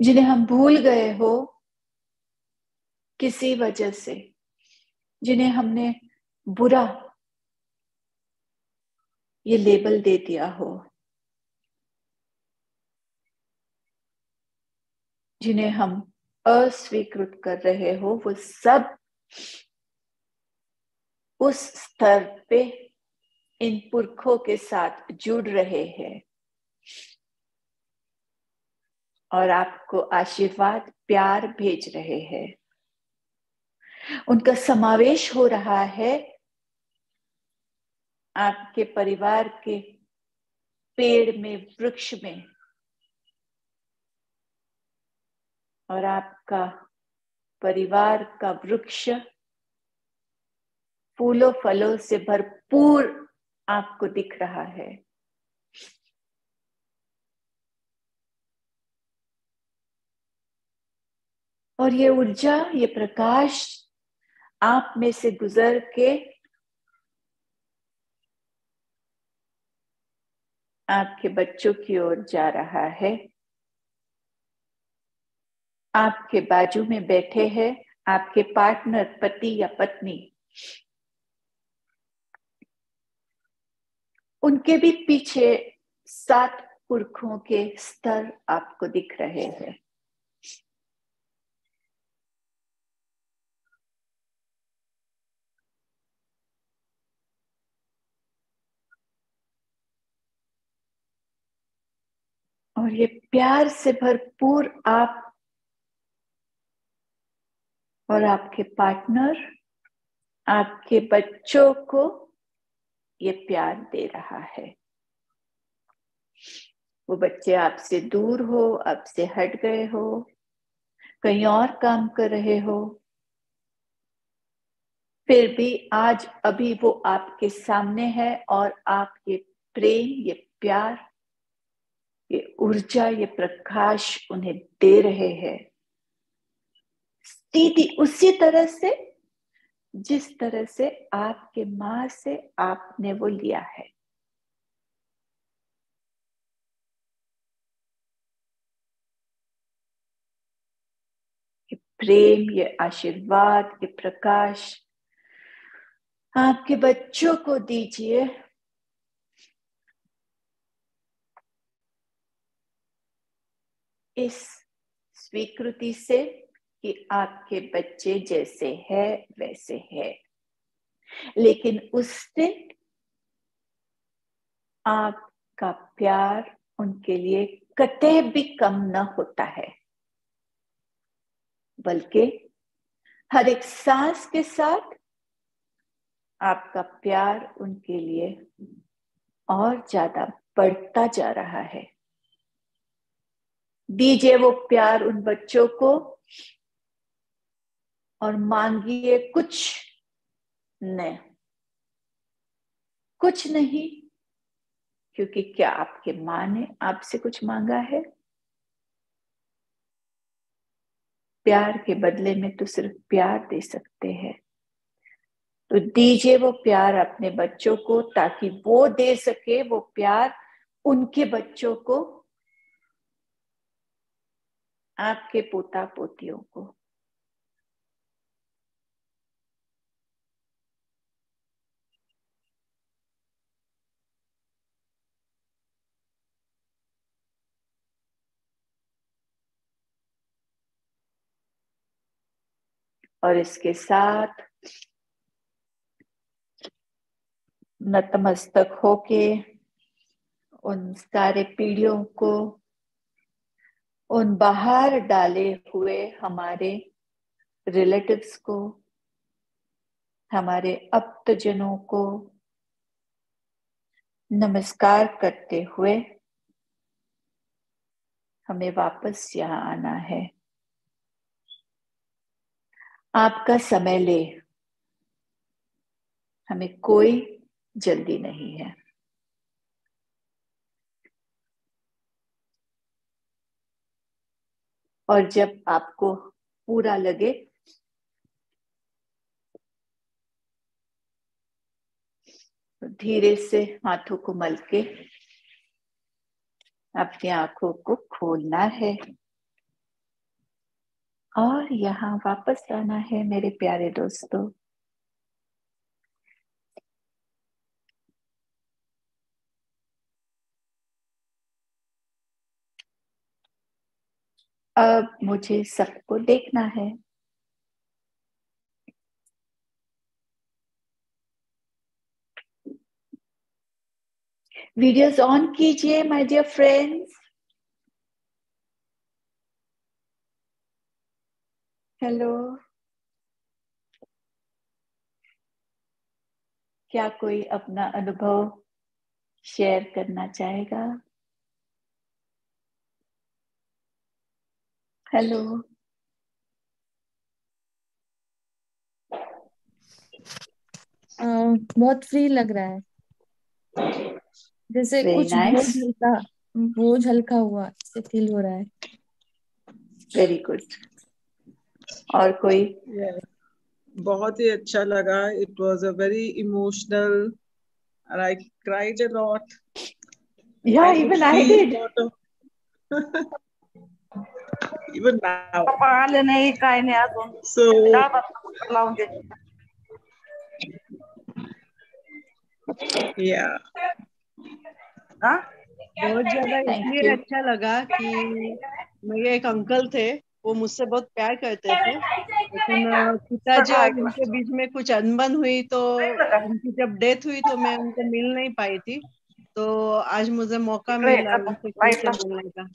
जिन्हें हम भूल गए हो किसी वजह से, जिन्हें हमने बुरा ये लेबल दे दिया हो, जिन्हें हम अस्वीकृत कर रहे हो, वो सब उस स्तर पे इन पुरखों के साथ जुड़ रहे हैं और आपको आशीर्वाद, प्यार भेज रहे हैं। उनका समावेश हो रहा है आपके परिवार के पेड़ में, वृक्ष में, और आपका परिवार का वृक्ष फूलों फलों से भरपूर आपको दिख रहा है। और ये ऊर्जा, ये प्रकाश आप में से गुजर के आपके बच्चों की ओर जा रहा है। आपके बाजू में बैठे हैं आपके पार्टनर, पति या पत्नी, उनके भी पीछे 7 पुरखों के स्तर आपको दिख रहे हैं। और ये प्यार से भरपूर आप और आपके पार्टनर, आपके बच्चों को ये प्यार दे रहा है। वो बच्चे आपसे दूर हो, आपसे हट गए हो, कहीं और काम कर रहे हो, फिर भी आज अभी वो आपके सामने है और आप ये प्रेम, ये प्यार, ये ऊर्जा, ये प्रकाश उन्हें दे रहे हैं, सीधी उसी तरह से जिस तरह से आपके माँ से आपने वो लिया है। ये प्रेम, ये आशीर्वाद, ये प्रकाश आपके बच्चों को दीजिए। इस स्वीकृति से कि आपके बच्चे जैसे है वैसे है, लेकिन उससे आपका प्यार उनके लिए कतई भी कम न होता है, बल्कि हर एक सांस के साथ आपका प्यार उनके लिए और ज्यादा बढ़ता जा रहा है। दीजिए वो प्यार उन बच्चों को और मांगिए कुछ नहीं, क्योंकि क्या आपके माँ ने आपसे कुछ मांगा है? प्यार के बदले में तो सिर्फ प्यार दे सकते हैं। तो दीजिए वो प्यार अपने बच्चों को, ताकि वो दे सके वो प्यार उनके बच्चों को, आपके पोता पोतियों को। और इसके साथ नतमस्तक होके उन सारे पीढ़ियों को, उन बाहर डाले हुए हमारे रिलेटिव्स को, हमारे आप्तजनों को नमस्कार करते हुए हमें वापस यहाँ आना है। आपका समय ले, हमें कोई जल्दी नहीं है। और जब आपको पूरा लगे तो धीरे से हाथों को मल के अपनी आंखों को खोलना है और यहाँ वापस आना है मेरे प्यारे दोस्तों। अब मुझे सबको देखना है। वीडियोस ऑन कीजिए माय डियर फ्रेंड्स। हेलो, क्या कोई अपना अनुभव शेयर करना चाहेगा? हेलो, बहुत फ्री लग रहा है, जैसे वेरी कुछ नाइस, बोझ हल्का हुआ से फील हो रहा है। Very good. और कोई? बहुत ही अच्छा लगा। It was a very emotional and I cried a lot. Yeah, I could even I feel did. lot of even now. So yeah. बहुत ज्यादा थैंक इसलिए यू। अच्छा लगा कि मेरे एक अंकल थे, वो मुझसे बहुत प्यार करते थे, लेकिन पिताजी और उनके बीच में कुछ अनबन हुई, तो उनकी जब डेथ हुई तो मैं उनको मिल नहीं पाई थी। तो आज मुझे मौका मिला उनसे फिर से मिलने का।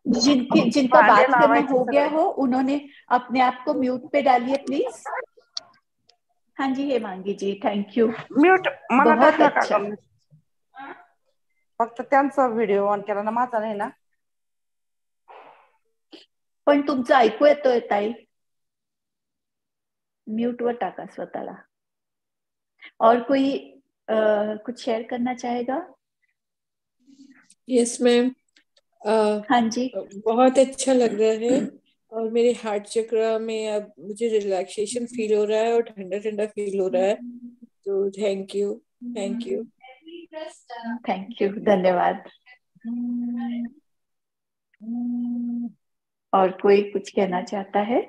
जिनका बात करना हो गया हो उन्होंने अपने आप को म्यूट पे डालिए प्लीज। हाँ जी हेमांगी जी, थँक यू। म्यूट मला बहुत टच नका अच्छा। करू. फक्त त्यांचा व्हिडिओ ऑन केला ना, माझा नाही ना. पण तुमचं ऐकू येतोय ताई, म्यूट वर टाका स्वतःला। और कोई कुछ शेयर करना चाहेगा? यस मैम, हाँ जी। बहुत अच्छा लग रहा है और मेरे हार्ट चक्र में अब मुझे रिलैक्सेशन फील हो रहा है और ठंडा ठंडा फील हो रहा है। तो thank you, thank you, thank you, धन्यवाद। और कोई कुछ कहना चाहता है?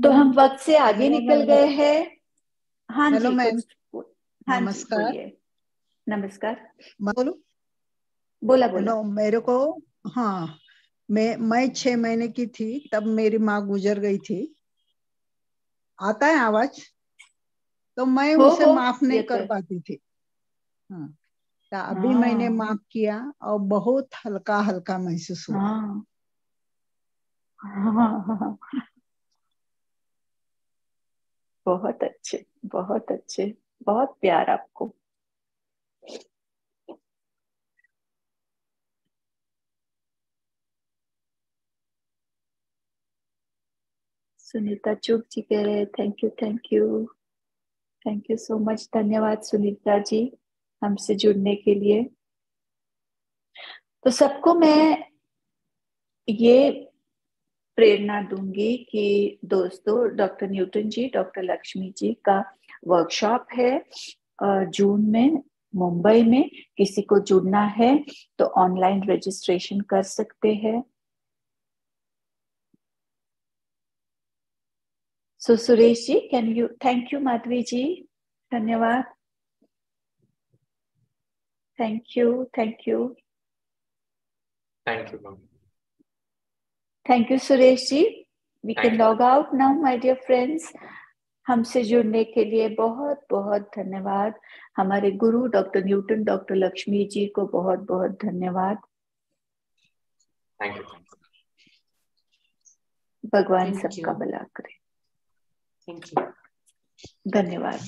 तो हम वक्त से आगे निकल गए हैं। हाँ हेलो जी मैम, कुछ। हाँ जी नमस्कार। बोलिए। नमस्कार। बोलो। बोला बोला। हेलो, मेरे को, हाँ, मैं 6 महीने की थी तब मेरी माँ गुजर गई थी। आता है आवाज? तो मैं उसे माफ नहीं कर पाती थी। हाँ, तो अभी मैंने माफ किया और बहुत हल्का हल्का महसूस हुआ। बहुत अच्छे, बहुत अच्छे, बहुत प्यार आपको। सुनीता चुग जी कह रहे thank you, thank you, thank you so much. धन्यवाद सुनीता जी हमसे जुड़ने के लिए। तो सबको मैं ये प्रेरणा दूंगी कि दोस्तों, doctor Newton ji, doctor Lakshmi जी का वर्कशॉप है जून में मुंबई में। किसी को जुड़ना है तो ऑनलाइन रजिस्ट्रेशन कर सकते हैं। So Suresh ji can you, thank you Madhavi ji, धन्यवाद, thank you, thank you, Thank you, ma'am. Thank you Suresh ji. We can log out now my dear friends. हमसे जुड़ने के लिए बहुत बहुत धन्यवाद। हमारे गुरु doctor Newton, doctor Lakshmi ji को बहुत बहुत धन्यवाद। Thank you. भगवान Thank सबका you. भला करे। Thank you. धन्यवाद।